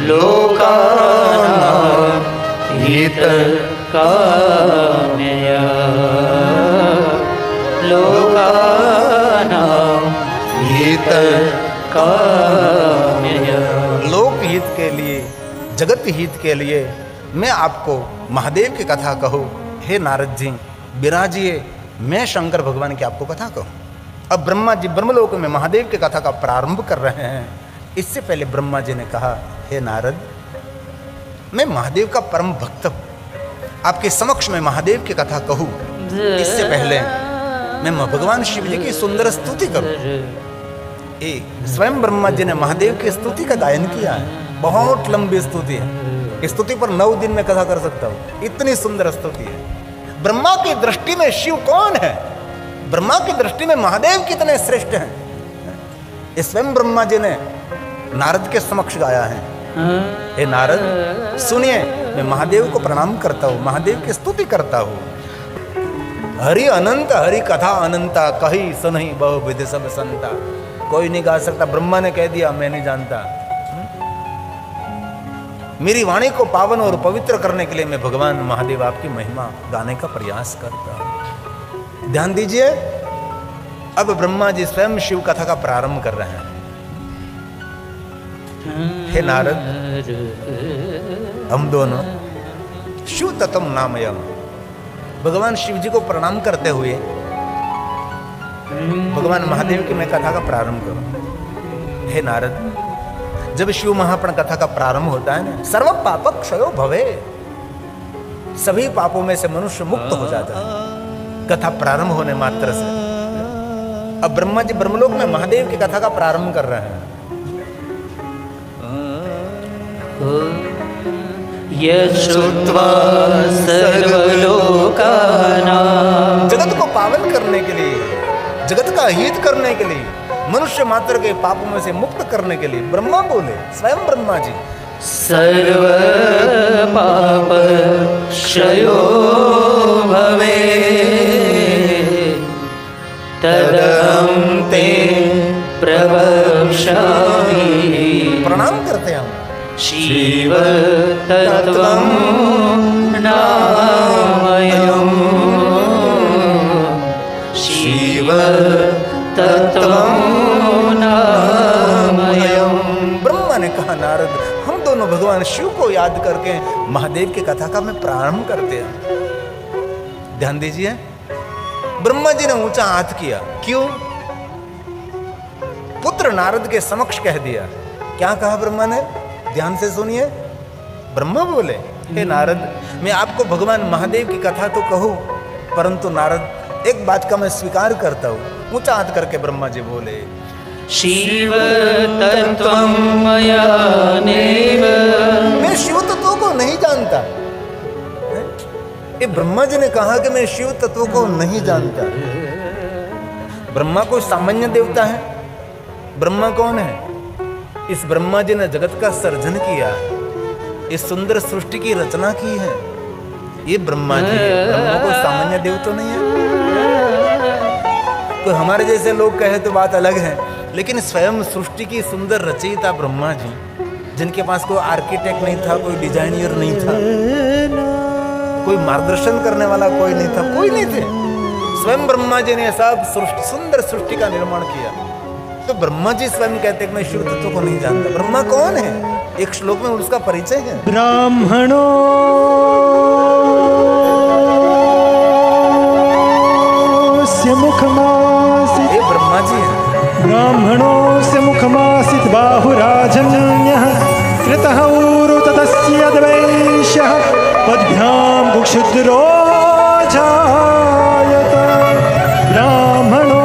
लोकानां हितकाम्यया, लोकानां हितकाम्यया। लोक हित के लिए, जगत हित के लिए मैं आपको महादेव की कथा कहूँ। हे नारद जी, विराजिए मैं शंकर भगवान की आपको कथा कहूं। अब ब्रह्मा जी ब्रह्मलोक में महादेव की कथा का प्रारंभ कर रहे हैं। इससे पहले ब्रह्मा जी ने कहा, हे नारद, मैं महादेव का परम भक्त हूं, आपके समक्ष में महादेव की कथा कहूं इससे पहले मैं भगवान शिव जी की सुंदर स्तुति करूं। स्वयं ब्रह्मा जी ने महादेव की स्तुति का गायन किया है। बहुत लंबी स्तुति है, इस स्तुति पर 9 दिन में कथा कर सकता हूं, इतनी सुंदर स्तुति है। ब्रह्मा की दृष्टि में शिव कौन है, ब्रह्मा की दृष्टि में महादेव कितने श्रेष्ठ हैं, ये स्वयं ब्रह्मा जी ने नारद के समक्ष गाया है। हे नारद सुनिए, मैं महादेव को प्रणाम करता हूं, महादेव की स्तुति करता हूं। हरि अनंत हरि कथा अनंता, कही सुनहि बहु विधि सब संता। कोई नहीं गा सकता, ब्रह्मा ने कह दिया, मैं नहीं जानता। मेरी वाणी को पावन और पवित्र करने के लिए मैं भगवान महादेव आपकी महिमा गाने का प्रयास करता हूं। ध्यान दीजिए, अब ब्रह्मा जी स्वयं शिव कथा का प्रारंभ कर रहे हैं। हे नारद, हम दोनों शिव तत्व नामयम, भगवान शिव जी को प्रणाम करते हुए भगवान महादेव की मैं कथा का प्रारंभ करूं। हे नारद, जब शिव महाप्रण कथा का प्रारंभ होता है ना, सर्व पाप क्षयो भवे, सभी पापों में से मनुष्य मुक्त हो जाता है कथा प्रारंभ होने मात्र से। अब ब्रह्मा जी ब्रह्मलोक में महादेव की कथा का प्रारंभ कर रहे हैं। यश्रुत्वा सर्वलोकानां, जगत को पावन करने के लिए, जगत का हित करने के लिए, मनुष्य मात्र के पापों में से मुक्त करने के लिए ब्रह्मा बोले, स्वयं ब्रह्मा जी, सर्व पाप क्षयो भवे, तदहं ते प्रवक्ष्यामि। प्रणाम करते हैं हम। शिव तत्वं नामयम्, शिव तत्वं नामयम्। ब्रह्मा ने कहा, नारद, हम दोनों भगवान शिव को याद करके महादेव की कथा का मैं प्रारंभ करते हैं। ध्यान दीजिए, ब्रह्मा जी ने ऊंचा हाथ किया। क्यों? पुत्र नारद के समक्ष कह दिया। क्या कहा ब्रह्मा ने? ध्यान से सुनिए। ब्रह्मा बोले, हे नारद, मैं आपको भगवान महादेव की कथा तो कहूं, परंतु नारद एक बात का मैं स्वीकार करता हूं। ऊंचा हाथ करके ब्रह्मा जी बोले, शिव तत्वं मया नैव, मैं शिव तत्व को नहीं जानता। ये ब्रह्मा जी ने कहा कि मैं शिव तत्व को नहीं जानता। ब्रह्मा कोई सामान्य देवता है? ब्रह्मा कौन है? इस ब्रह्मा जी ने जगत का सर्जन किया, इस सुंदर सृष्टि की रचना की है। ये ब्रह्मा जी है, ब्रह्मा कोई सामान्य देव तो नहीं है। कोई हमारे जैसे लोग कहे तो बात अलग है, लेकिन स्वयं सृष्टि की सुंदर रचयिता ब्रह्मा जी, जिनके पास कोई आर्किटेक्ट नहीं था, कोई डिजाइनर नहीं था, कोई मार्गदर्शन करने वाला कोई नहीं था, कोई नहीं थे। स्वयं ब्रह्मा जी ने सब सुंदर सृष्टि का निर्माण किया। तो ब्रह्मा जी स्वयं कहते हैं मैं शिव तत्व को नहीं जानता। ब्रह्मा कौन है? एक श्लोक में उसका परिचय है। ब्राह्मणो से मुखमासित, ये ब्रह्मा जी है। ब्राह्मणो से मुखमासित बाहुराजन्यः, कृतः ऊरु ततस्य द्वैष्यः, पद्भ्यां कुक्षुद्रो जायत। ब्राह्मणो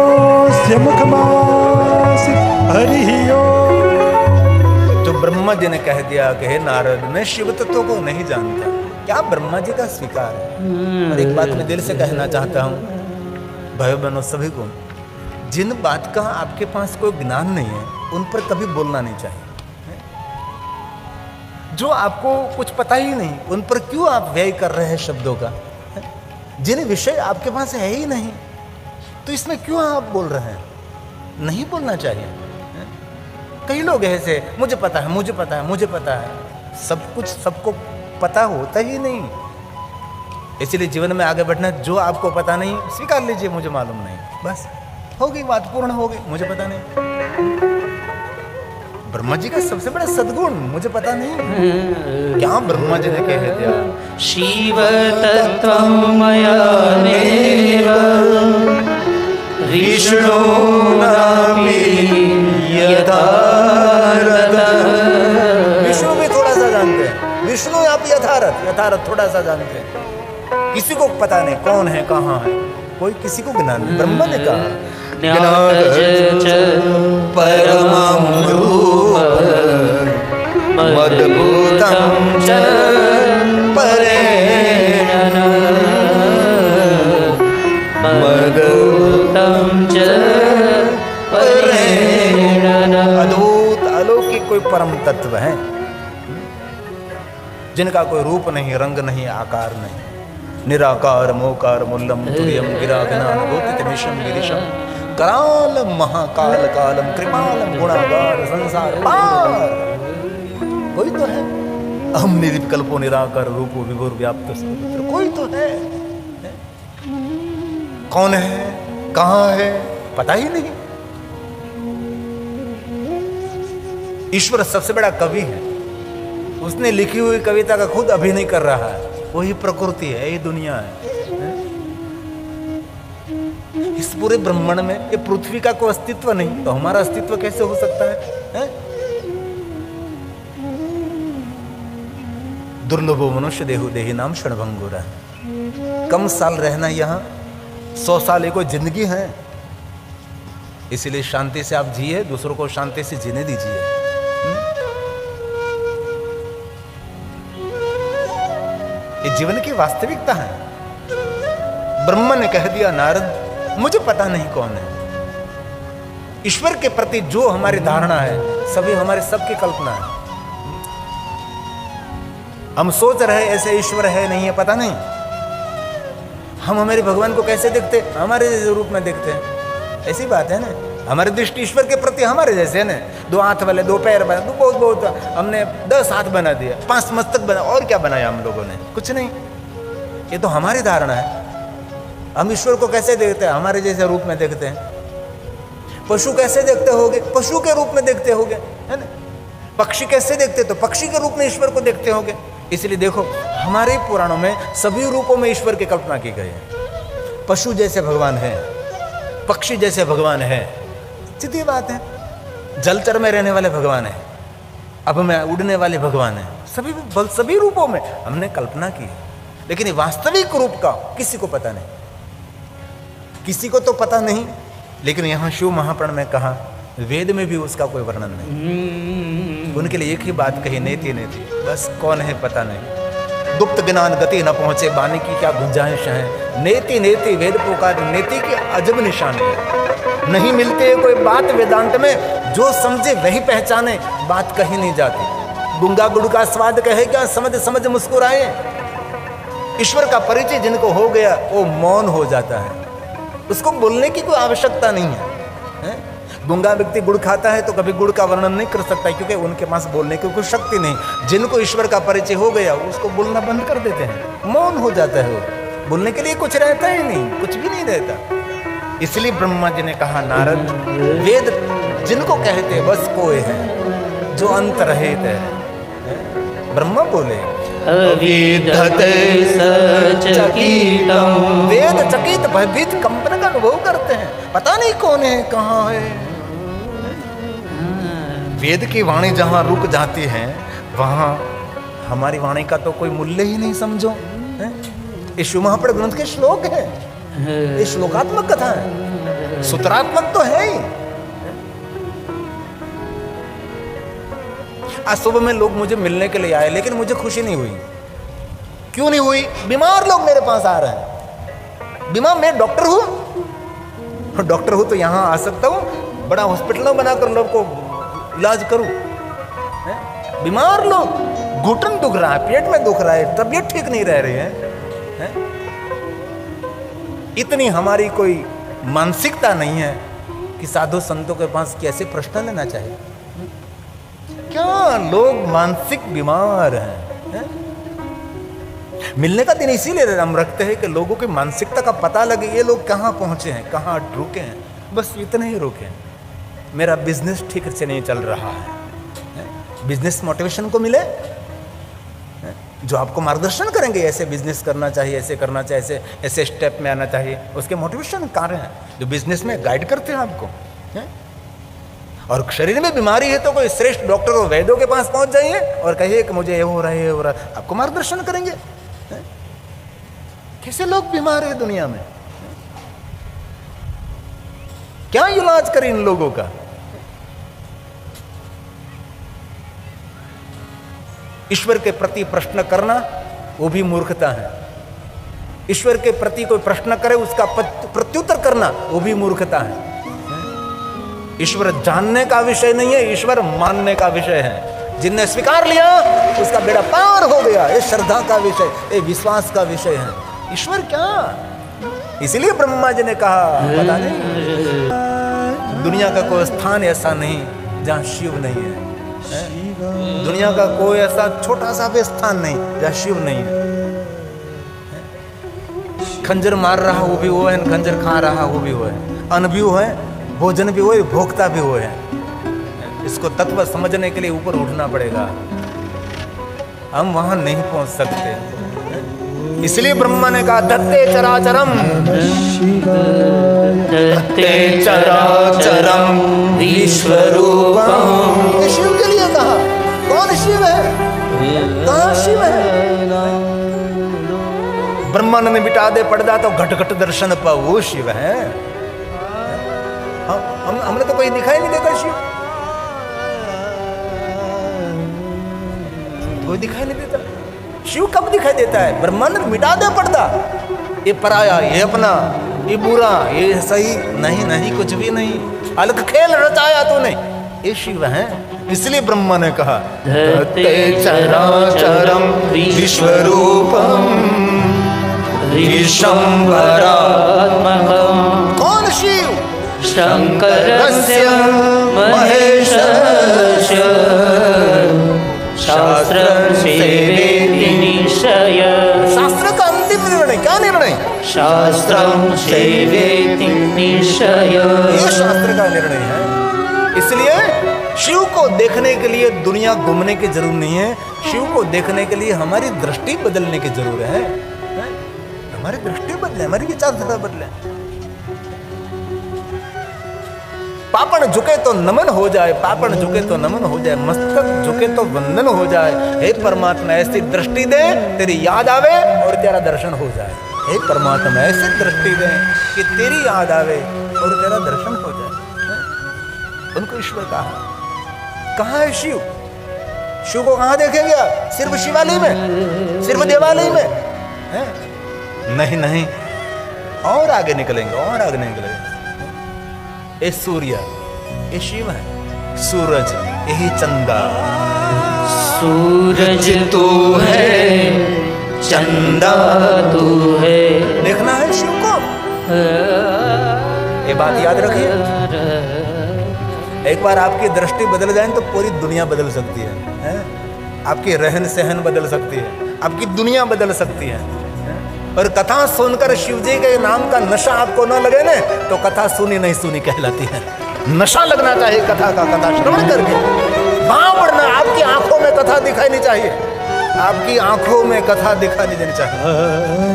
से मुखमासित हरिः ओम्। तो ब्रह्मा जी ने कह दिया कि हे नारद, मैं शिव तत्व को नहीं जानता। क्या ब्रह्मा जी का स्वीकार है? और एक बात मैं दिल से कहना चाहता हूँ भाई बहनों सभी को, जिन बात का आपके पास कोई ज्ञान नहीं है उन पर कभी बोलना नहीं चाहिए। जो आपको कुछ पता ही नहीं उन पर क्यों आप व्यय कर रहे हैं शब्दों का? जिन विषय आपके पास है ही नहीं तो इसमें क्यों आप बोल रहे हैं? नहीं बोलना चाहिए। कई लोग ऐसे, मुझे पता है, मुझे पता है, मुझे पता है। सब कुछ सबको पता होता ही नहीं। इसलिए जीवन में आगे बढ़ना, जो आपको पता नहीं स्वीकार लीजिए, मुझे मालूम नहीं, बस हो गई बात, पूर्ण हो गई, मुझे पता नहीं। ब्रह्मा जी का सबसे बड़ा सद्गुण मुझे पता नहीं क्या ब्रह्मा जी ने कह दिया। शिव तत्त्वं मया नेव विष्णुनापि यथारथः। विष्णु भी थोड़ा सा जानते हैं, विष्णु आप यथारथ थोड़ा सा जानते हैं। किसी को पता नहीं कौन है कहाँ है, कोई किसी को ज्ञान नहीं। ब्रह्मा ने कहा ज्ञातज च परमं रूपं मद्भूतं च परेण मद्भूतं च परेण। अद्भुत अलौकिक कोई परम तत्व है जिनका कोई रूप नहीं, रंग नहीं, आकार नहीं। निराकार मोकार मूलम तुर्यम गिरागनानुभूतिमिशम गिरिशम करालम महाकाल कालम कृपालम गुणागार संसार पार। कोई तो है। अहम निर्विकल्पो निराकार रूपो विभुर व्याप्त सर्वत्र। कोई तो है। कौन है, कहाँ है, पता ही नहीं। ईश्वर सबसे बड़ा कवि है। उसने लिखी हुई कविता का खुद अभिनय कर रहा है। वही प्रकृति है, ये दुनिया है। इस पूरे ब्रह्मांड में ये पृथ्वी का कोई अस्तित्व नहीं, तो हमारा अस्तित्व कैसे हो सकता है? दुर्लभो मनुष्य देहु देही नाम क्षणभंगुर। कम साल रहना यहाँ, 100 साल एक कोई जिंदगी है। इसीलिए शांति से आप जिए, दूसरों को शांति से जीने दीजिए। ये जीवन की वास्तविकता है। ब्रह्मा ने कह दिया नारद मुझे पता नहीं कौन है। ईश्वर के प्रति जो हमारी धारणा है सभी हमारे सबकी कल्पना है। हम सोच रहे ऐसे ईश्वर है नहीं है, पता नहीं। हम हमारे भगवान को कैसे देखते, हमारे रूप में देखते हैं। ऐसी बात है ना। हमारी दृष्टि ईश्वर के प्रति हमारे जैसे है ना। 2 हाथ वाले, 2 पैर बना, तो बहुत हमने 10 हाथ बना दिया, 5 मस्तक बना, और क्या बनाया हम लोगों ने? कुछ नहीं। ये तो हमारी धारणा है। हम ईश्वर को कैसे देखते हैं? हमारे जैसे रूप में देखते हैं। पशु कैसे देखते होगे? पशु के रूप में देखते होगे, है ना। पक्षी कैसे देखते? तो पक्षी के रूप में ईश्वर को देखते होगे। इसलिए देखो हमारे पुराणों में सभी रूपों में ईश्वर की कल्पना की गई है। पशु जैसे भगवान है, पक्षी जैसे भगवान है, सीधी बात है। जलचर में रहने वाले भगवान है, अब में उड़ने वाले भगवान है। सभी रूपों में हमने कल्पना की है, लेकिन ये वास्तविक रूप का किसी को पता नहीं। किसी को तो पता नहीं, लेकिन यहाँ शिव महापुराण में कहा, वेद में भी उसका कोई वर्णन नहीं। उनके लिए एक ही बात कही, नेति नेति, बस कौन है पता नहीं। गुप्त ज्ञान गति न पहुंचे, वाणी की क्या गुंजाइश है। नेति नेति वेद पुकार, नेति की अजब निशान है। नहीं मिलते कोई बात वेदांत में, जो समझे वही पहचाने, बात कहीं नहीं जाती। गुंगा गुड़ का स्वाद कहे क्या, समझ समझ मुस्कुराए। ईश्वर का परिचय जिनको हो गया वो मौन हो जाता है, उसको बोलने की कोई आवश्यकता नहीं है। गुंगा व्यक्ति गुड़ खाता है तो कभी गुड़ का वर्णन नहीं कर सकता, क्योंकि उनके पास बोलने की कोई शक्ति नहीं। जिनको ईश्वर का परिचय हो गया उसको बोलना बंद कर देते हैं, मौन हो जाता है। वो बोलने के लिए कुछ रहता ही नहीं, कुछ भी नहीं रहता। इसलिए ब्रह्मा जी ने कहा नारद, वेद जिनको कहते बस कोई है जो अंत रहित है। ब्रह्मा बोले अविदते सचकितं। वेद चकित भयभीत कंपन का अनुभव करते हैं, पता नहीं कौन है कहाँ है। वेद की वाणी जहाँ रुक जाती है वहाँ हमारी वाणी का तो कोई मूल्य ही नहीं, समझो। ये शिव महापुराण ग्रंथ के श्लोक है, ये श्लोकात्मक कथा है, सूत्रात्मक तो है ही। आज सुबह में लोग मुझे मिलने के लिए आए, लेकिन मुझे खुशी नहीं हुई। क्यों नहीं हुई? बीमार लोग मेरे पास आ रहे हैं। बीमार, मैं डॉक्टर हूं, डॉक्टर हूं तो यहां आ सकता हूं, बड़ा हॉस्पिटल बनाकर लोग को इलाज करूं। बीमार लोग, घुटन दुख रहा है, पेट में दुख रहा है, तबीयत ठीक नहीं रह रही है। इतनी हमारी कोई मानसिकता नहीं है कि साधु संतों के पास कैसे प्रश्न लेना चाहिए। क्या लोग मानसिक बीमार हैं? मिलने का दिन इसीलिए हम रखते हैं कि लोगों की मानसिकता का पता लगे, ये लोग कहाँ पहुंचे हैं, कहाँ रुके हैं। बस इतने ही रुके हैं। मेरा बिजनेस ठीक से नहीं चल रहा है, बिजनेस मोटिवेशन को मिले, जो आपको मार्गदर्शन करेंगे ऐसे बिजनेस करना चाहिए, ऐसे करना चाहिए, ऐसे ऐसे स्टेप में आना चाहिए, उसके मोटिवेशन कार्य हैं जो बिजनेस में गाइड करते हैं आपको, हैं? और शरीर में बीमारी है तो कोई श्रेष्ठ डॉक्टर और वैद्यों के पास पहुंच जाइए और कहिए कि मुझे ये हो रहा है, ये हो रहा है, आपको मार्गदर्शन करेंगे। हैं? कैसे लोग बीमार है दुनिया में, क्या इलाज करें इन लोगों का? ईश्वर के प्रति प्रश्न करना वो भी मूर्खता है। ईश्वर के प्रति कोई प्रश्न करे उसका प्रत्युत्तर करना वो भी मूर्खता है। ईश्वर जानने का विषय नहीं है, ईश्वर मानने का विषय है। जिनने स्वीकार लिया उसका बेड़ा पार हो गया। ये श्रद्धा का विषय, ये विश्वास का विषय है। ईश्वर क्या, इसलिए ब्रह्मा जी ने कहा पता नहीं दुनिया का कोई स्थान ऐसा नहीं जहां शिव नहीं है। दुनिया का कोई ऐसा छोटा सा भी स्थान नहीं जहां शिव नहीं है। खंजर मार रहा वो भी वो है, खंजर खा रहा वो भी वो है, अन्न भी वो है, भोजन भी वो है, भोक्ता भी वो है। इसको तत्व समझने के लिए ऊपर उठना पड़ेगा, हम वहां नहीं पहुंच सकते। इसलिए ब्रह्मा ने कहा धत्ते चराचरम, धत्ते चराचरम विश्वरूपम। शिव के लिए कहा, कौन शिव है, कहां शिव है? ब्रह्मांड में बिठा दे पर्दा तो घट घट दर्शन पाओ, वो शिव है। हमने तो कोई दिखाई नहीं देता शिव, कोई दिखाई नहीं देता। शिव कब दिखाई देता है? ब्रह्मांड में मिटा दे पर्दा, ये पराया, ये अपना, ये बुरा, ये सही, नहीं नहीं कुछ भी नहीं, अलग खेल रचाया तूने, ये शिव है। इसलिए ब्रह्मा ने कहा धत्ते चराचरम विश्वरूपम विश्वम्भरात्मकम्। कौन शिव? शंकरस्य महेशस्य शास्त्रं सेवेति निश्चय। शास्त्र का अंतिम निर्णय, क्या निर्णय? शास्त्रं सेवेति निश्चय। ये शास्त्र का निर्णय है। इसलिए शिव को देखने के लिए दुनिया घूमने की जरूरत नहीं है, शिव को देखने के लिए हमारी दृष्टि बदलने की जरूरत है। हमारी दृष्टि बदले, हमारी विचारधारा बदले। पापण झुके तो नमन हो जाए, पापण झुके तो नमन हो जाए, मस्तक झुके तो वंदन हो जाए। हे परमात्मा ऐसी दृष्टि दे तेरी याद आवे और तेरा दर्शन हो जाए। हे परमात्मा ऐसी दृष्टि दे कि तेरी याद आवे और तेरा दर्शन हो जाए। उनको ईश्वर कहा। कहाँ है शिव? शिव को कहाँ देखेंगे आप? सिर्फ शिवालय में, सिर्फ देवालय में है? नहीं नहीं, और आगे निकलेंगे, और आगे निकलेंगे। ये सूर्य, ये शिव है। सूरज, यही चंदा। सूरज तू है, चंदा तू है। देखना है शिव को, ये बात याद रखिए। एक बार आपकी दृष्टि बदल जाए तो पूरी दुनिया बदल सकती है? आपकी रहन सहन बदल सकती है, आपकी दुनिया बदल सकती है। और कथा सुनकर शिव जी के नाम का नशा आपको न लगे ना तो कथा सुनी नहीं सुनी कहलाती है। नशा लगना चाहिए कथा का, कथा श्रवण करके भाव बढ़ना। आपकी आंखों में कथा दिखाई नहीं चाहिए, आपकी आंखों में कथा दिखाई नहीं देनी चाहिए,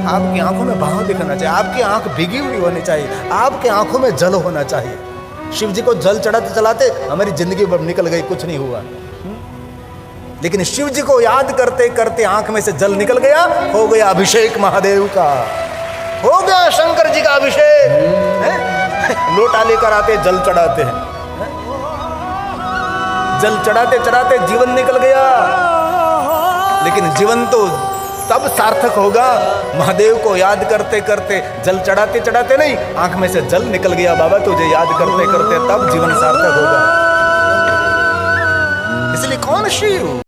आपकी आंखों में भाव दिखाना चाहिए, आपकी आंख भीगी हुई होनी चाहिए, आपकी आंखों में जल होना चाहिए। शिव जी को जल चढ़ाते चलाते हमारी जिंदगी निकल गई, कुछ नहीं हुआ। लेकिन शिव जी को याद करते करते आंख में से जल निकल गया, हो गया अभिषेक महादेव का, हो गया शंकर जी का अभिषेक। लोटा लेकर आते, जल चढ़ाते हैं, जल चढ़ाते चढ़ाते जीवन निकल गया। लेकिन जीवन तो तब सार्थक होगा महादेव को याद करते करते, जल चढ़ाते चढ़ाते नहीं, आंख में से जल निकल गया बाबा तुझे याद करते करते, तब जीवन सार्थक होगा। इसलिए कौन शिव?